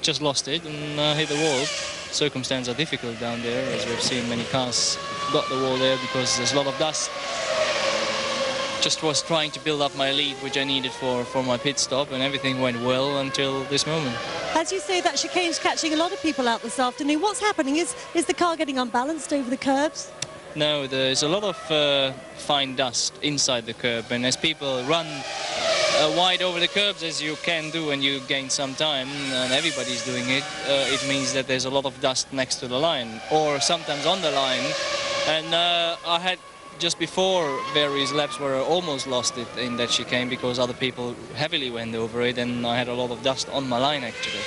Just lost it and hit the wall. Circumstances are difficult down there, as we've seen many cars got the wall there because there's a lot of dust. Just was trying to build up my lead, which I needed for my pit stop, and everything went well until this moment. As you say, that chicane's catching a lot of people out this afternoon. What's happening? Is the car getting unbalanced over the curbs? No, there's a lot of fine dust inside the curb, and as people run wide over the curbs as you can do when you gain some time, and everybody's doing it, it means that there's a lot of dust next to the line, or sometimes on the line. And I had just before various laps where I almost lost it in that chicane because other people heavily went over it, and I had a lot of dust on my line actually.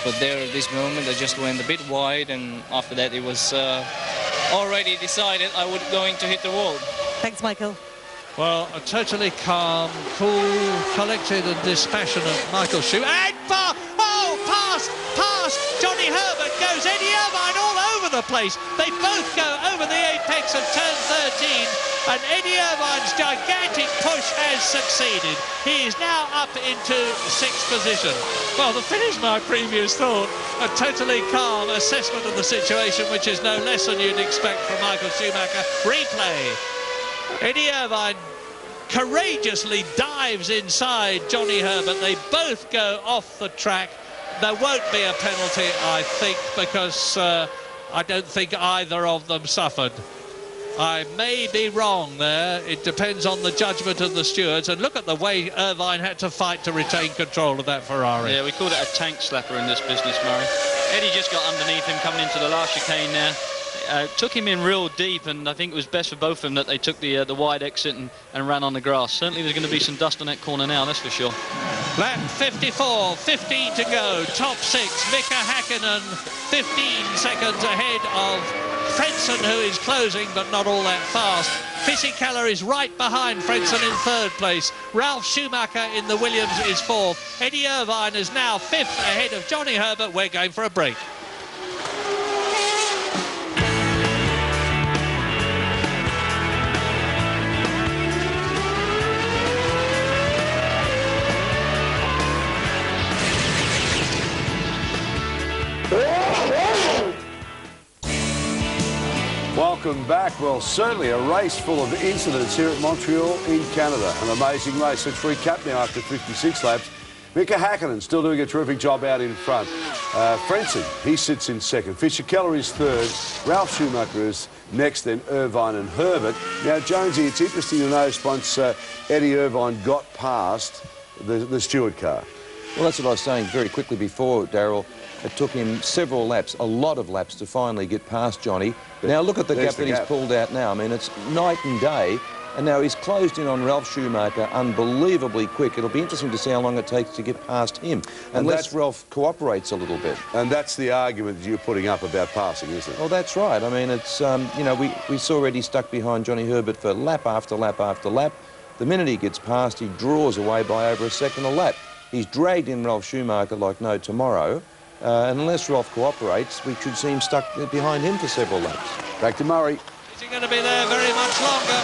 But there at this moment I just went a bit wide, and after that it was already decided I was going to hit the wall. Thanks, Michael. Well, a totally calm, cool, collected and dispassionate Michael Schumacher. And past Johnny Herbert goes Eddie Irvine all over the place. They both go over the apex of turn 13, and Eddie Irvine's gigantic push has succeeded. He is now up into 6th position. Well, to finish my previous thought, a totally calm assessment of the situation, which is no less than you'd expect from Michael Schumacher. Replay. Eddie Irvine courageously dives inside Johnny Herbert. They both go off the track. There won't be a penalty, I think, because I don't think either of them suffered. I may be wrong there. It depends on the judgment of the stewards. And look at the way Irvine had to fight to retain control of that Ferrari. Yeah, we called it a tank slapper in this business, Murray. Eddie just got underneath him coming into the last chicane there. Took him in real deep, and I think it was best for both of them that they took the wide exit and ran on the grass. Certainly there's going to be some dust on that corner now, that's for sure. Lap 54, 15 to go, top 6, Mika Häkkinen 15 seconds ahead of Frentzen, who is closing but not all that fast. Fisichella is right behind Frentzen in 3rd place. Ralf Schumacher in the Williams is 4th. Eddie Irvine is now 5th ahead of Johnny Herbert. We're going for a break. Welcome back. Well, certainly a race full of incidents here at Montreal in Canada. An amazing race. Let's recap now after 56 laps. Mika Häkkinen still doing a terrific job out in front. Frentzen, he sits in 2nd. Fisichella is 3rd. Ralf Schumacher is next, then Irvine and Herbert. Now, Jonesy, it's interesting to notice once Eddie Irvine got past the steward car. Well, that's what I was saying very quickly before, Darryl. It took him several laps, a lot of laps, to finally get past Johnny. Now look at the gap that he's pulled out now. I mean, it's night and day. And now he's closed in on Ralf Schumacher unbelievably quick. It'll be interesting to see how long it takes to get past him, unless Ralf cooperates a little bit. And that's the argument that you're putting up about passing, isn't it? Well, that's right. I mean, it's, you know, we saw Eddie stuck behind Johnny Herbert for lap after lap after lap. The minute he gets past, he draws away by over a second a lap. He's dragged in Ralf Schumacher like no tomorrow. And unless Ralf cooperates, we should see him stuck behind him for several laps. Back to Murray. Is he going to be there very much longer?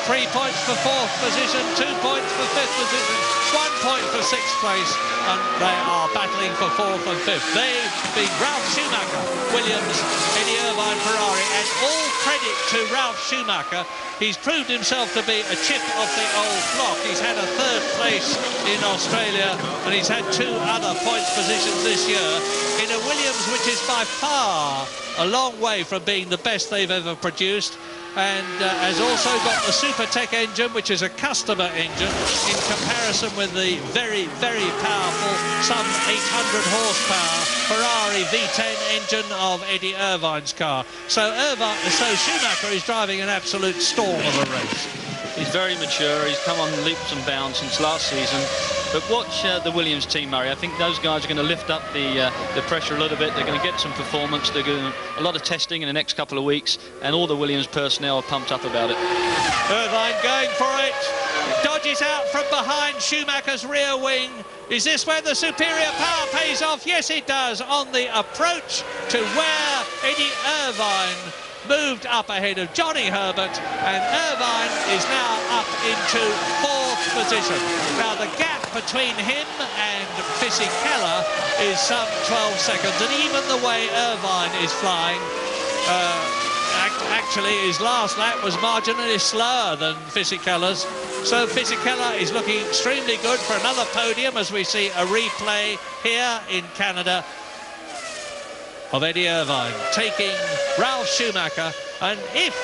3 points for 4th position, 2 points for 5th position, 1 point for 6th place, and they are battling for 4th and 5th. They being Ralf Schumacher, Williams, Eddie Irvine, Ferrari, and all credit to Ralf Schumacher. He's proved himself to be a chip off the old block. He's had a 3rd place in Australia, and he's had 2 other points positions this year in a Williams which is by far a long way from being the best they've ever produced, and has also got the Supertech engine, which is a customer engine in comparison with the very, very powerful, some 800 horsepower Ferrari V10 engine of Eddie Irvine's car. So Schumacher is driving an absolute storm of a race. He's very mature. He's come on leaps and bounds since last season. But watch the Williams team, Murray. I think those guys are going to lift up the pressure a little bit. They're going to get some performance. They're doing a lot of testing in the next couple of weeks, and all the Williams personnel are pumped up about it. Irvine going for it. Dodges out from behind Schumacher's rear wing. Is this where the superior power pays off? Yes, it does. On the approach to where Eddie Irvine moved up ahead of Johnny Herbert, and Irvine is now up into 4th position. Now the gap between him and Fisichella is some 12 seconds, and even the way Irvine is flying, actually his last lap was marginally slower than Fisichella's. So Fisichella is looking extremely good for another podium, as we see a replay here in Canada of Eddie Irvine taking Ralf Schumacher. And if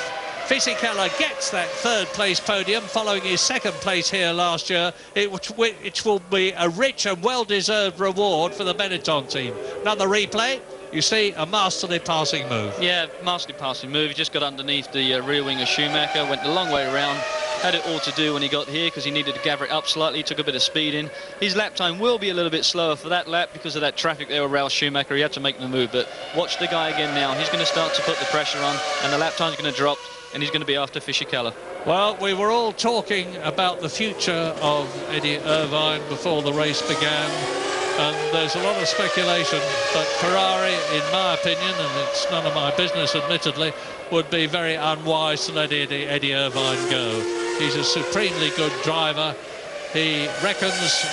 Fisichella gets that third place podium following his second place here last year, which will be a rich and well-deserved reward for the Benetton team. Another replay. You see a masterly passing move. Yeah, masterly passing move. He just got underneath the rear wing of Schumacher, went a long way around. Had it all to do when he got here because he needed to gather it up slightly, took a bit of speed in. His lap time will be a little bit slower for that lap because of that traffic there with Ralph Schumacher. He had to make the move, but watch the guy again now. He's going to start to put the pressure on and the lap time's going to drop and he's going to be after Fisichella. Well, we were all talking about the future of Eddie Irvine before the race began, and there's a lot of speculation, but Ferrari, in my opinion, and it's none of my business admittedly, would be very unwise to let Eddie Irvine go. He's a supremely good driver. He reckons,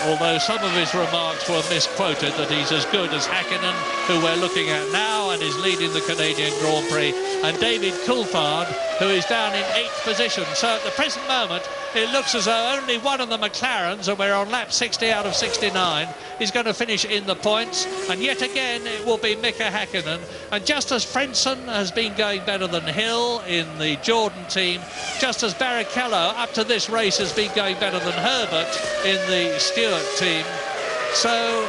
although some of his remarks were misquoted, that he's as good as Häkkinen, who we're looking at now and is leading the Canadian Grand Prix, and David Coulthard, who is down in 8th position. So at the present moment, it looks as though only one of the McLarens, and we're on lap 60 out of 69, is going to finish in the points. And yet again, it will be Mika Häkkinen. And just as Frentzen has been going better than Hill in the Jordan team, just as Barrichello up to this race has been going better than Herbert in the Stewart team, so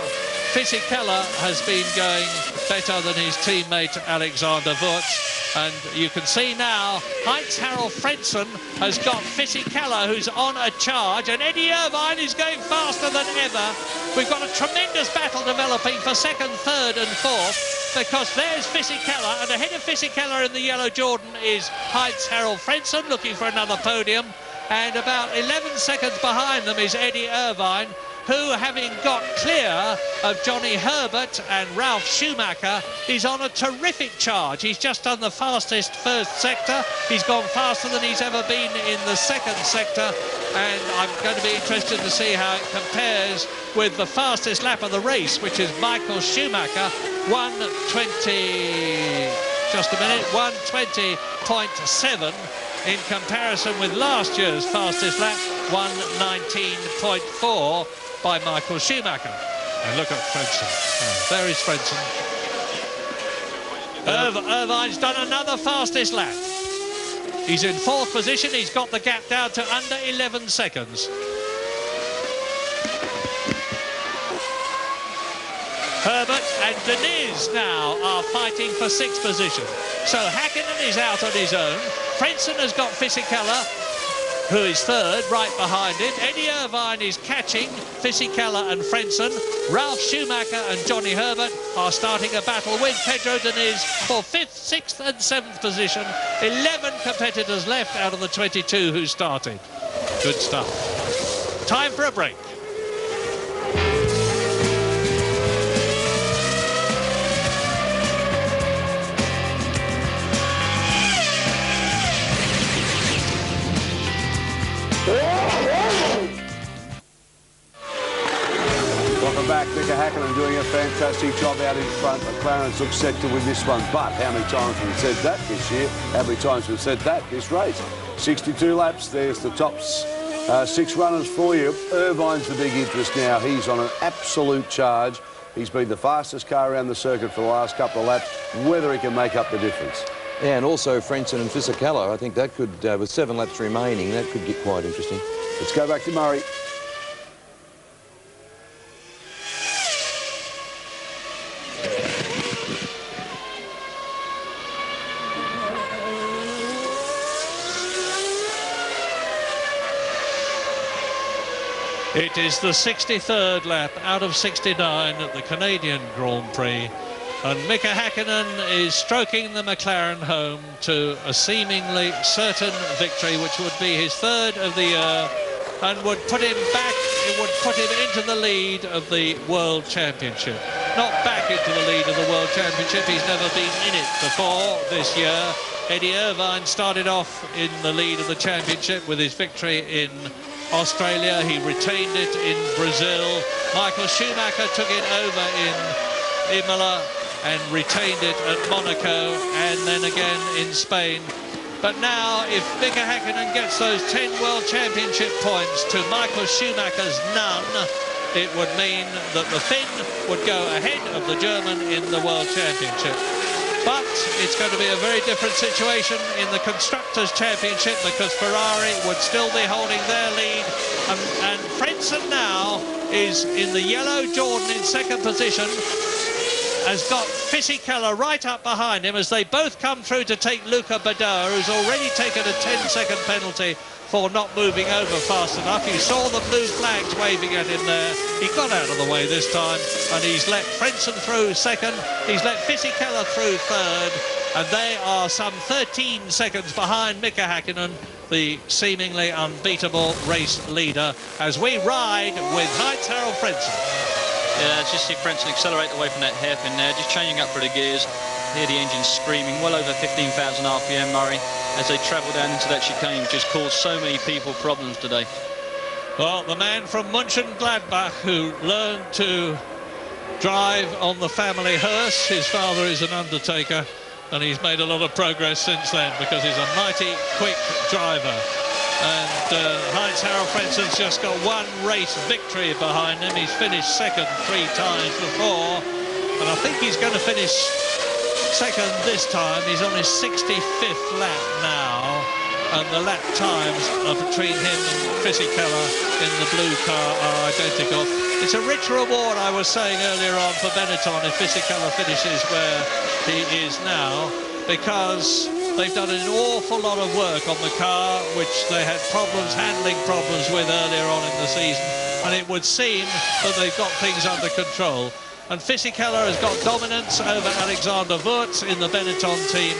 Fisichella has been going better than his teammate Alexander Wurz. And you can see now, Heinz-Harald Frentzen has got Fisichella, who's on a charge, and Eddie Irvine is going faster than ever. We've got a tremendous battle developing for second, third and fourth, because there's Fisichella, and ahead of Fisichella in the yellow Jordan is Heinz-Harald Frentzen looking for another podium, and about 11 seconds behind them is Eddie Irvine, who, having got clear of Johnny Herbert and Ralph Schumacher, is on a terrific charge. He's just done the fastest first sector. He's gone faster than he's ever been in the second sector, and I'm going to be interested to see how it compares with the fastest lap of the race, which is Michael Schumacher, 1:20, just a minute, 1:20.7. in comparison with last year's fastest lap, 1:19.4 by Michael Schumacher. And look at Frentzen. Oh, there is Frentzen. Irvine's done another fastest lap. He's in 4th position. He's got the gap down to under 11 seconds. Herbert and Deniz now are fighting for 6th position. So Häkkinen is out on his own. Frentzen has got Fisichella, who is 3rd, right behind him. Eddie Irvine is catching Fisichella and Frentzen. Ralph Schumacher and Johnny Herbert are starting a battle with Pedro Deniz for 5th, 6th and 7th position. 11 competitors left out of the 22 who started. Good stuff. Time for a break. Welcome back. Mika Häkkinen doing a fantastic job out in front. McLaren's look set to win this one. But how many times have we said that this year? How many times have we said that this race? 62 laps. There's the top 6 runners for you. Irvine's the big interest now. He's on an absolute charge. He's been the fastest car around the circuit for the last couple of laps. Whether he can make up the difference. Yeah, and also Frentzen and Fisichella, I think that could, with 7 laps remaining, that could get quite interesting. Let's go back to Murray. It is the 63rd lap out of 69 at the Canadian Grand Prix, and Mika Häkkinen is stroking the McLaren home to a seemingly certain victory, which would be his 3rd of the year and would put him back, it would put him into the lead of the World Championship. Not back into the lead of the World Championship, he's never been in it before this year. Eddie Irvine started off in the lead of the championship with his victory in Australia. He retained it in Brazil. Michael Schumacher took it over in Imola and retained it at Monaco and then again in Spain. But now, if Mika Häkkinen gets those 10 World Championship points to Michael Schumacher's none, it would mean that the Finn would go ahead of the German in the World Championship. But it's going to be a very different situation in the Constructors' Championship because Ferrari would still be holding their lead. And Frentzen now is in the yellow Jordan in second position, has got Fisichella right up behind him as they both come through to take Luca Badoer, who's already taken a 10-second penalty for not moving over fast enough. You saw the blue flags waving at him there. He got out of the way this time, and he's let Frentzen through second. He's let Fisichella through third, and they are some 13 seconds behind Mika Häkkinen, the seemingly unbeatable race leader, as we ride with Heinz-Harald Frentzen. Yeah, just see Frentzen accelerate away from that hairpin there, just changing up for the gears. Hear the engine screaming, well over 15,000 RPM, Murray, as they travel down into that chicane, which has caused so many people problems today. Well, the man from Mönchengladbach who learned to drive on the family hearse, his father is an undertaker, and he's made a lot of progress since then because he's a mighty quick driver. And Heinz-Harald Frentzen's just got one race victory behind him. He's finished second 3 times before, and I think he's going to finish second this time. He's on his 65th lap now, and the lap times between him and Fisichella in the blue car are identical. It's a rich reward, I was saying earlier on, for Benetton if Fisichella finishes where he is now, because they've done an awful lot of work on the car, which they had handling problems with earlier on in the season, and it would seem that they've got things under control. And Fisichella has got dominance over Alexander Wurz in the Benetton team.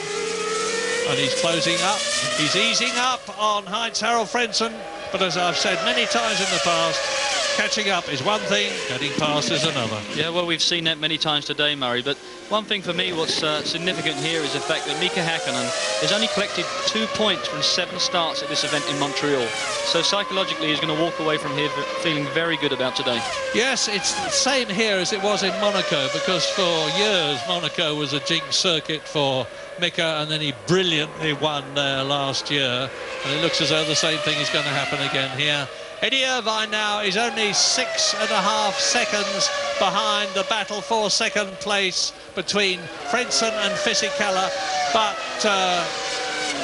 And he's closing up. He's easing up on Heinz-Harald Frentzen. But as I've said many times in the past, catching up is one thing, getting past is another. Yeah, well, we've seen that many times today, Murray. But one thing for me, what's significant here is the fact that Mika Häkkinen has only collected 2 points from 7 starts at this event in Montreal. So psychologically, he's going to walk away from here feeling very good about today. Yes, it's the same here as it was in Monaco, because for years Monaco was a jinx circuit for Mika, and then he brilliantly won there last year. And it looks as though the same thing is going to happen again here. Eddie Irvine now is only 6.5 seconds behind the battle for second place between Frentzen and Fisichella, but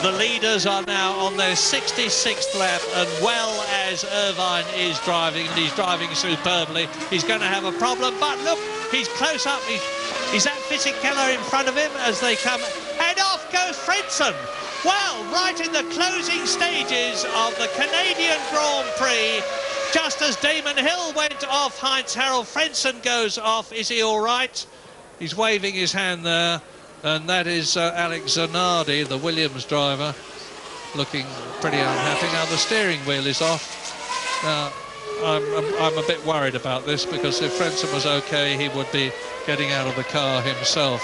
the leaders are now on their 66th lap, and well as Irvine is driving, and he's driving superbly, he's going to have a problem. But look, he's close up. Is that Fisichella in front of him as they come? And off goes Frentzen. Well, right in the closing stages of the Canadian Grand Prix, just as Damon Hill went off, Heinz-Harald Frentzen goes off. Is he all right? He's waving his hand there, and that is Alex Zanardi, the Williams driver, looking pretty unhappy. Now the steering wheel is off. Now, I'm a bit worried about this, because if Frentzen was okay, he would be getting out of the car himself.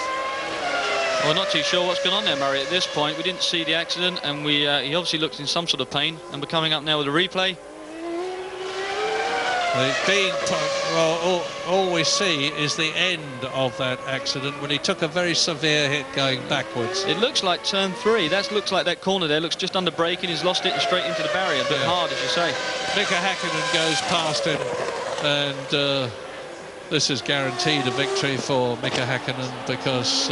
Well, not too sure what's going on there, Murray. At this point, we didn't see the accident, and he obviously looked in some sort of pain. And we're coming up now with a replay. All we see is the end of that accident when he took a very severe hit going backwards. It looks like turn 3. That looks like that corner there looks just under braking. He's lost it and straight into the barrier. A bit hard, as you say. Mika Häkkinen goes past him, and this is guaranteed a victory for Mika Häkkinen, because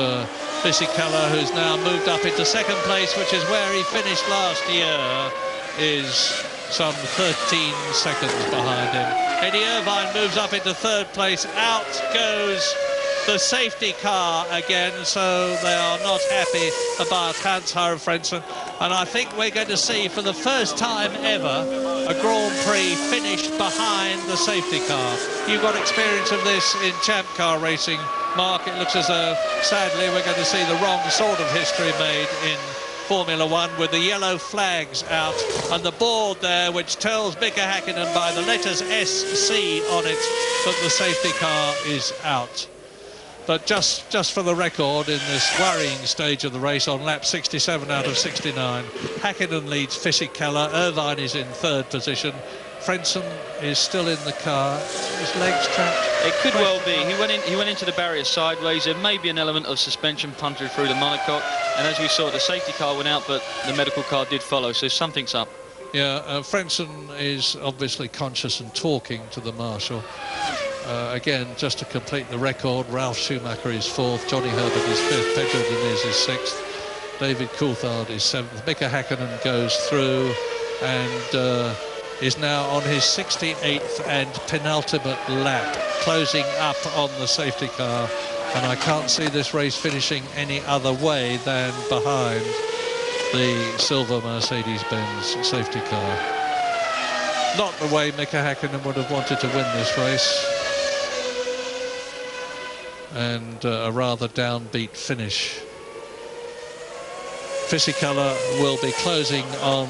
Fisichella, who's now moved up into second place, which is where he finished last year, is some 13 seconds behind him. Eddie Irvine moves up into third place. Out goes the safety car again, so they are not happy about Heinz-Harald Frentzen. And I think we're going to see, for the first time ever, a Grand Prix finish behind the safety car. You've got experience of this in Champ Car racing, Mark. It looks as though, sadly, we're going to see the wrong sort of history made in Formula One, with the yellow flags out and the board there which tells Mika Häkkinen by the letters SC on it that the safety car is out. But just for the record, in this worrying stage of the race, on lap 67 out of 69, Häkkinen leads Fisichella. Irvine is in third position. Frentzen is still in the car. His legs trapped. It could well be. He went into the barrier sideways. There may be an element of suspension punted through the monocoque. And as we saw, the safety car went out, but the medical car did follow. So something's up. Yeah, Frentzen is obviously conscious and talking to the marshal. Again, just to complete the record, Ralph Schumacher is 4th, Johnny Herbert is 5th, Pedro Diniz is 6th, David Coulthard is 7th. Mika Häkkinen goes through and is now on his 68th and penultimate lap, closing up on the safety car. And I can't see this race finishing any other way than behind the silver Mercedes-Benz safety car. Not the way Mika Häkkinen would have wanted to win this race. And a rather downbeat finish. Fisichella will be closing on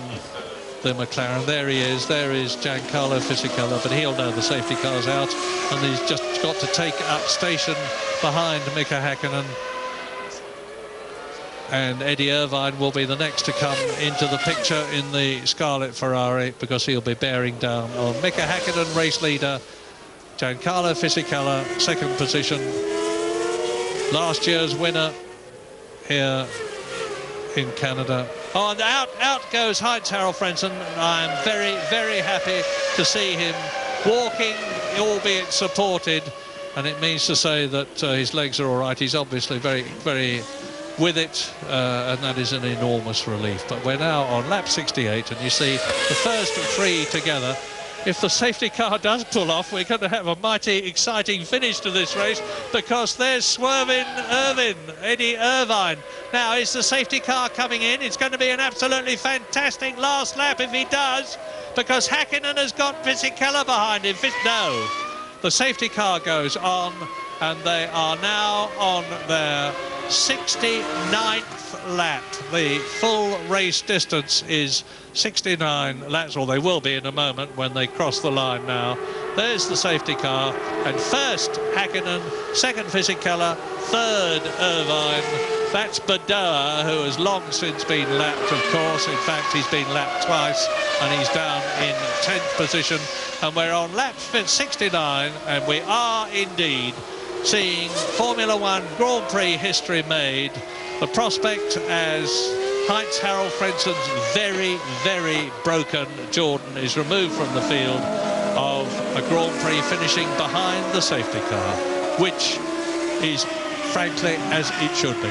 the McLaren. There he is. There is Giancarlo Fisichella, but he'll know the safety car's out, and he's just got to take up station behind Mika Häkkinen. And Eddie Irvine will be the next to come into the picture in the Scarlet Ferrari, because he'll be bearing down on Mika Häkkinen, race leader. Giancarlo Fisichella, 2nd position. Last year's winner here in Canada. Oh, and out goes Heinz-Harald Frentzen. I'm very, very happy to see him walking, albeit supported, and it means to say that his legs are all right. He's obviously very, very with it, and that is an enormous relief. But we're now on lap 68, and you see the first 3 together. If the safety car does pull off, we're going to have a mighty exciting finish to this race, because there's swerving Eddie Irvine. Now, is the safety car coming in? It's going to be an absolutely fantastic last lap if he does, because Häkkinen has got Fisichella behind him. No, the safety car goes on, and they are now on their 69th lap. The full race distance is 69 laps, or they will be in a moment when they cross the line now. There's the safety car, and 1st Häkkinen, 2nd Fisichella, 3rd Irvine. That's Badoa, who has long since been lapped, of course. In fact, he's been lapped twice, and he's down in 10th position. And we're on lap 69, and we are indeed seeing Formula One Grand Prix history made. The prospect as Heinz-Harald Frentzen's very, very broken Jordan is removed from the field of a Grand Prix, finishing behind the safety car, which is, frankly, as it should be.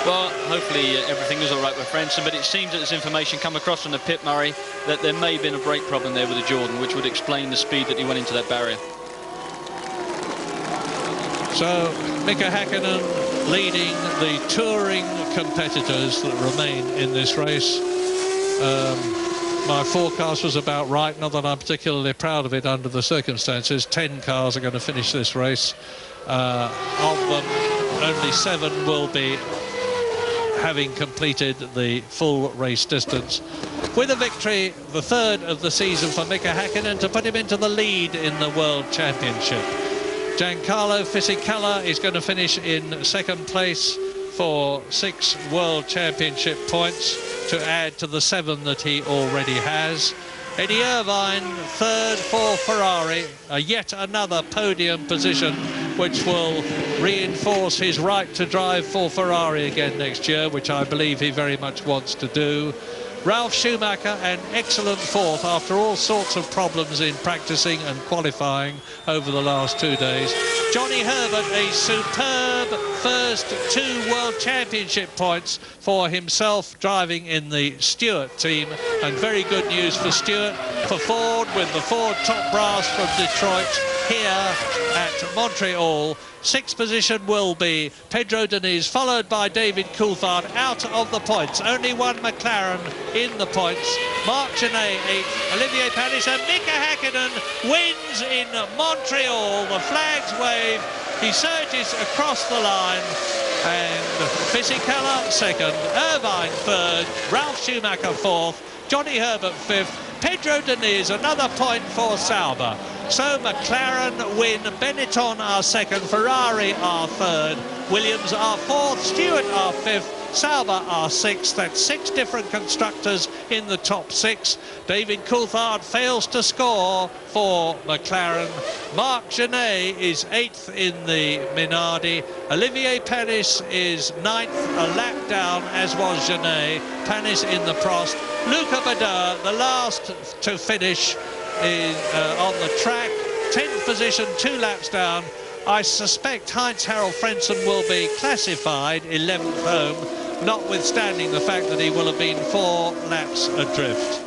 Well, hopefully everything is all right with Frentzen, but it seems that there's information come across from the pit, Murray, that there may have been a brake problem there with the Jordan, which would explain the speed that he went into that barrier. So, Mika Häkkinen leading the touring competitors that remain in this race. My forecast was about right, not that I'm particularly proud of it under the circumstances. 10 cars are going to finish this race. Of them, only 7 will be having completed the full race distance. With a victory, the 3rd of the season for Mika Häkkinen, to put him into the lead in the World Championship. Giancarlo Fisichella is going to finish in 2nd place for 6 World Championship points to add to the 7 that he already has. Eddie Irvine, 3rd for Ferrari, yet another podium position, which will reinforce his right to drive for Ferrari again next year, which I believe he very much wants to do. Ralf Schumacher, an excellent 4th after all sorts of problems in practicing and qualifying over the last 2 days. Johnny Herbert, a superb first 2 World Championship points for himself, driving in the Stewart team, and very good news for Stewart, for Ford, with the Ford top brass from Detroit here at Montreal. 6th position will be Pedro Diniz, followed by David Coulthard, out of the points. Only 1 McLaren in the points. Marc Genet 8th, Olivier Panis, and Mika Häkkinen wins in Montreal. The flags wave, he surges across the line, and Fisichella 2nd, Irvine 3rd, Ralf Schumacher 4th, Johnny Herbert 5th, Pedro Diniz another point for Sauber. So McLaren win, Benetton are 2nd, Ferrari are 3rd, Williams are 4th, Stewart are 5th, Sauber are 6th. That's 6 different constructors in the top 6. David Coulthard fails to score for McLaren. Marc Genet is 8th in the Minardi. Olivier Panis is 9th, a lap down, as was Genet. Panis in the Prost. Luca Badoa, the last to finish on the track, 10th position, 2 laps down. I suspect Heinz-Harald Frentzen will be classified 11th home, notwithstanding the fact that he will have been 4 laps adrift.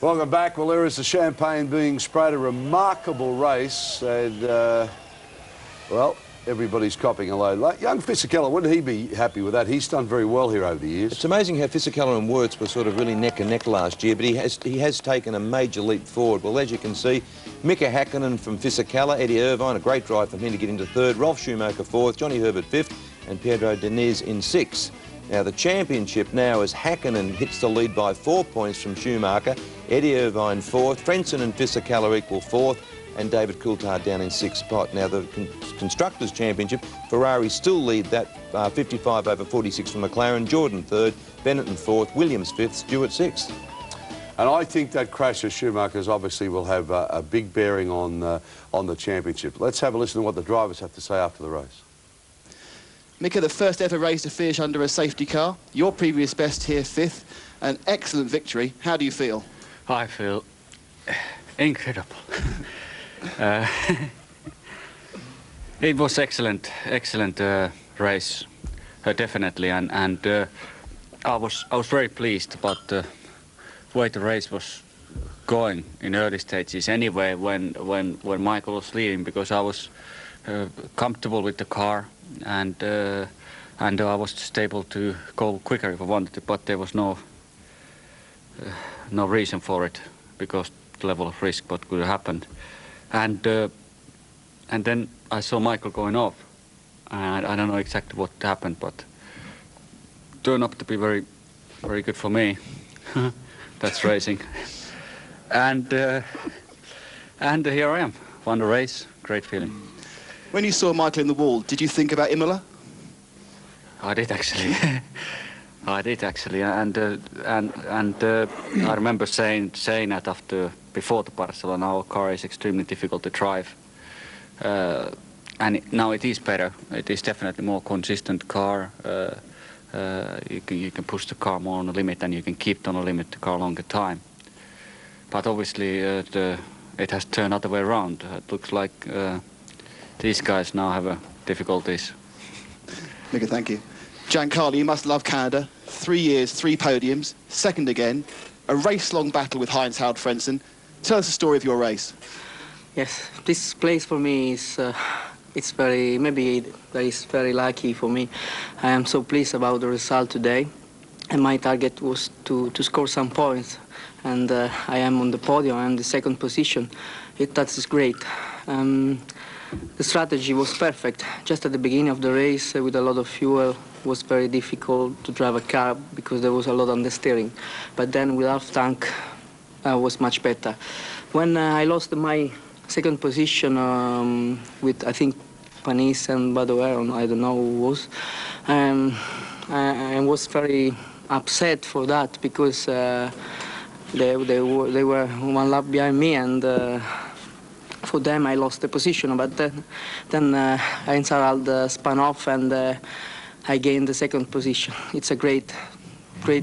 Welcome back. Well, there is the champagne being sprayed. A remarkable race, and well, everybody's copping a load. Like young Fisichella, wouldn't he be happy with that? He's done very well here over the years. It's amazing how Fisichella and Wirtz were sort of really neck and neck last year, but he has taken a major leap forward. Well, as you can see, Mika Häkkinen from Fisichella, Eddie Irvine, a great drive from him to get into 3rd, Rolf Schumacher 4th, Johnny Herbert 5th, and Pedro Diniz in 6th. Now, the championship now as Häkkinen hits the lead by 4 points from Schumacher, Eddie Irvine 4th, Frentzen and Fisichella equal 4th, and David Coulthard down in 6th spot. Now, the Constructors' Championship, Ferrari still lead that 55 over 46 from McLaren, Jordan 3rd, Benetton 4th, Williams 5th, Stewart 6th. And I think that crash of Schumacher's obviously will have a big bearing on the championship. Let's have a listen to what the drivers have to say after the race. Mika, the first ever race to finish under a safety car. Your previous best here, 5th. An excellent victory. How do you feel? I feel incredible. It was excellent race, definitely, and I was very pleased about the way the race was going in early stages. Anyway, when Michael was leading, because I was comfortable with the car, and I was just able to go quicker if I wanted to, but there was no reason for it because the level of risk what could have happened, and then I saw Michael going off, and I don't know exactly what happened, but turned up to be very good for me. That's racing, and here I am, won the race, great feeling. When you saw Michael in the wall, did you think about Imola? I did actually. I did actually, and I remember saying that before the Barcelona, our car is extremely difficult to drive, and now it is better. It is definitely more consistent car. You can push the car more on the limit, and you can keep it on the limit the car longer time. But obviously, it has turned other way around. It looks like these guys now have difficulties. Mika, thank you. Giancarlo, you must love Canada. 3 years, 3 podiums, 2nd again. A race-long battle with Heinz-Harald Frentzen. Tell us the story of your race. Yes, this place for me is it's very lucky for me. I am so pleased about the result today, and my target was to score some points, and I am on the podium. I am the 2nd position. That is great. The strategy was perfect. Just at the beginning of the race, with a lot of fuel, it was very difficult to drive a car because there was a lot on the steering. But then with half tank, was much better. When I lost my 2nd position with, I think, Panis and Badoer, I don't know who was, I was very upset for that because they were 1 lap behind me, and for them I lost the position. But then Heinz-Harald spun off, and I gained the 2nd position. It's a great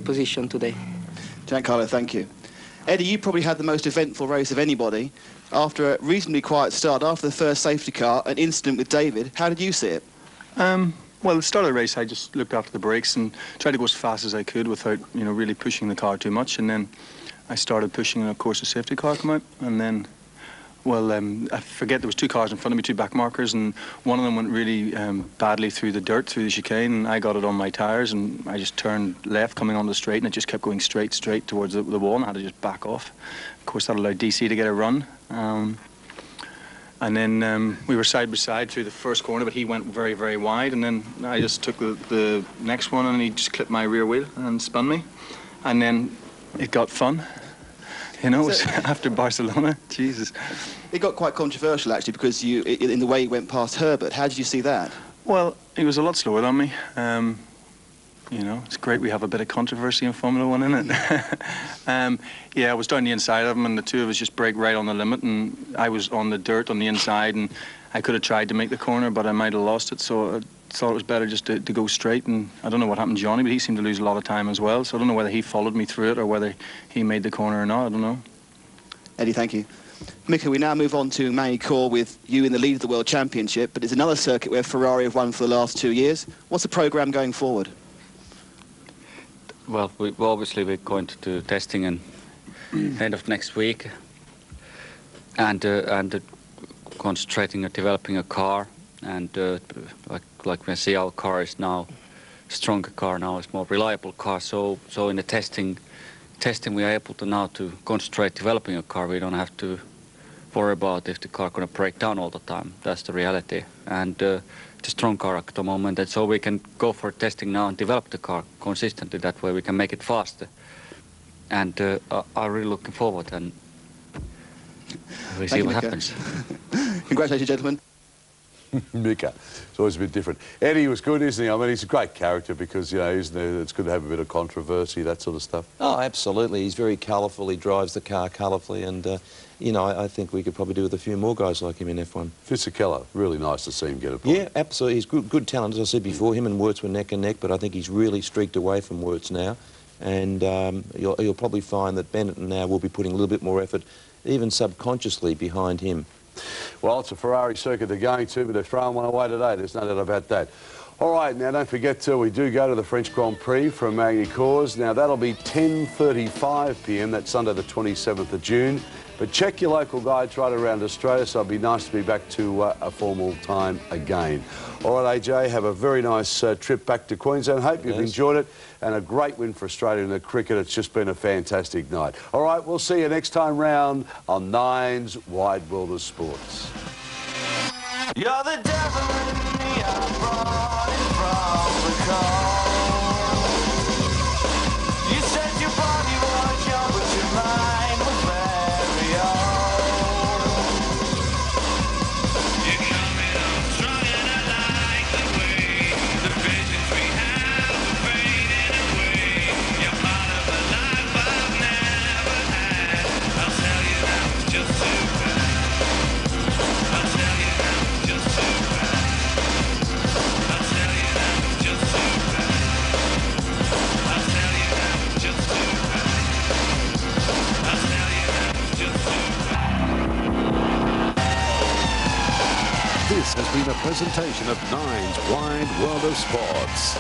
position today. Giancarlo, thank you. Eddie, you probably had the most eventful race of anybody. After a reasonably quiet start, after the first safety car, an incident with David. How did you see it? Well, at the start of the race, I just looked after the brakes and tried to go as fast as I could without, really pushing the car too much. And then I started pushing, and of course, the safety car came out. And then, well, I forget, there was 2 cars in front of me, 2 back markers, and one of them went really badly through the dirt, through the chicane, and I got it on my tyres, and I just turned left coming on the straight, and it just kept going straight towards the wall, and I had to just back off. Of course, that allowed DC to get a run. And then we were side by side through the first corner, but he went very, very wide, and then I just took the next one, and he just clipped my rear wheel and spun me. And then it got fun. It was after Barcelona. Jesus. It got quite controversial, actually, because in the way you went past Herbert. How did you see that? Well, he was a lot slower than me. You know, it's great we have a bit of controversy in Formula 1, isn't it? Yeah, I was down the inside of him, and the two of us just break right on the limit, and I was on the dirt on the inside, and I could have tried to make the corner, but I might have lost it, so I thought it was better just to go straight. And I don't know what happened to Johnny, but he seemed to lose a lot of time as well, so I don't know whether he followed me through it or whether he made the corner or not. I don't know. Eddie, thank you. Mika, we now move on to Magny-Cours with you in the lead of the World Championship, but it's another circuit where Ferrari have won for the last 2 years. What's the programme going forward? Well, obviously we're going to do testing in end of next week, and concentrating on developing a car, and like we see, our car is now a stronger car now, it's more reliable car. So in the testing we are able to now to concentrate developing a car. We don't have to worry about if the car going to break down all the time. That's the reality. And it's a strong car at the moment, and so we can go for testing now and develop the car consistently. That way we can make it faster. And I'm really looking forward, and we'll see what happens. Congratulations, gentlemen. Mika, it's always a bit different. Eddie was good, isn't he? I mean, he's a great character because, you know, it's good to have a bit of controversy, that sort of stuff. Oh, absolutely. He's very colourful. He drives the car colourfully, and, you know, I think we could probably do with a few more guys like him in F1. Fisichella, really nice to see him get a point. Yeah, absolutely. He's good talent. As I said before, him and Wirtz were neck and neck, but I think he's really streaked away from Wirtz now. And you'll probably find that Bennett now will be putting a little bit more effort, even subconsciously, behind him. Well, it's a Ferrari circuit they're going to, but they're throwing one away today. There's no doubt about that. All right, now don't forget, we do go to the French Grand Prix from Magny-Cours. Now, that'll be 10:35 p.m. That's Sunday the 27th of June. But check your local guides right around Australia, so it'll be nice to be back to a formal time again. All right, AJ, have a very nice trip back to Queensland. Hope you've enjoyed it, and a great win for Australia in the cricket. It's just been a fantastic night. All right, we'll see you next time round on Nine's Wide World of Sports. You're the devil in me, I'm running from the cold. You said your body was young, but your mind was very old. You're coming on strong and I like the way the visions we have are fading away. You're part of a life I've never had. I'll tell you now, it's just too bad. I'll tell you now, it's just too bad. I'll tell you now, it's just too bad. I'll tell you now, it's just too bad. I'll tell you now, it's just too bad. This has been a presentation of Nine's Wide World of Sports.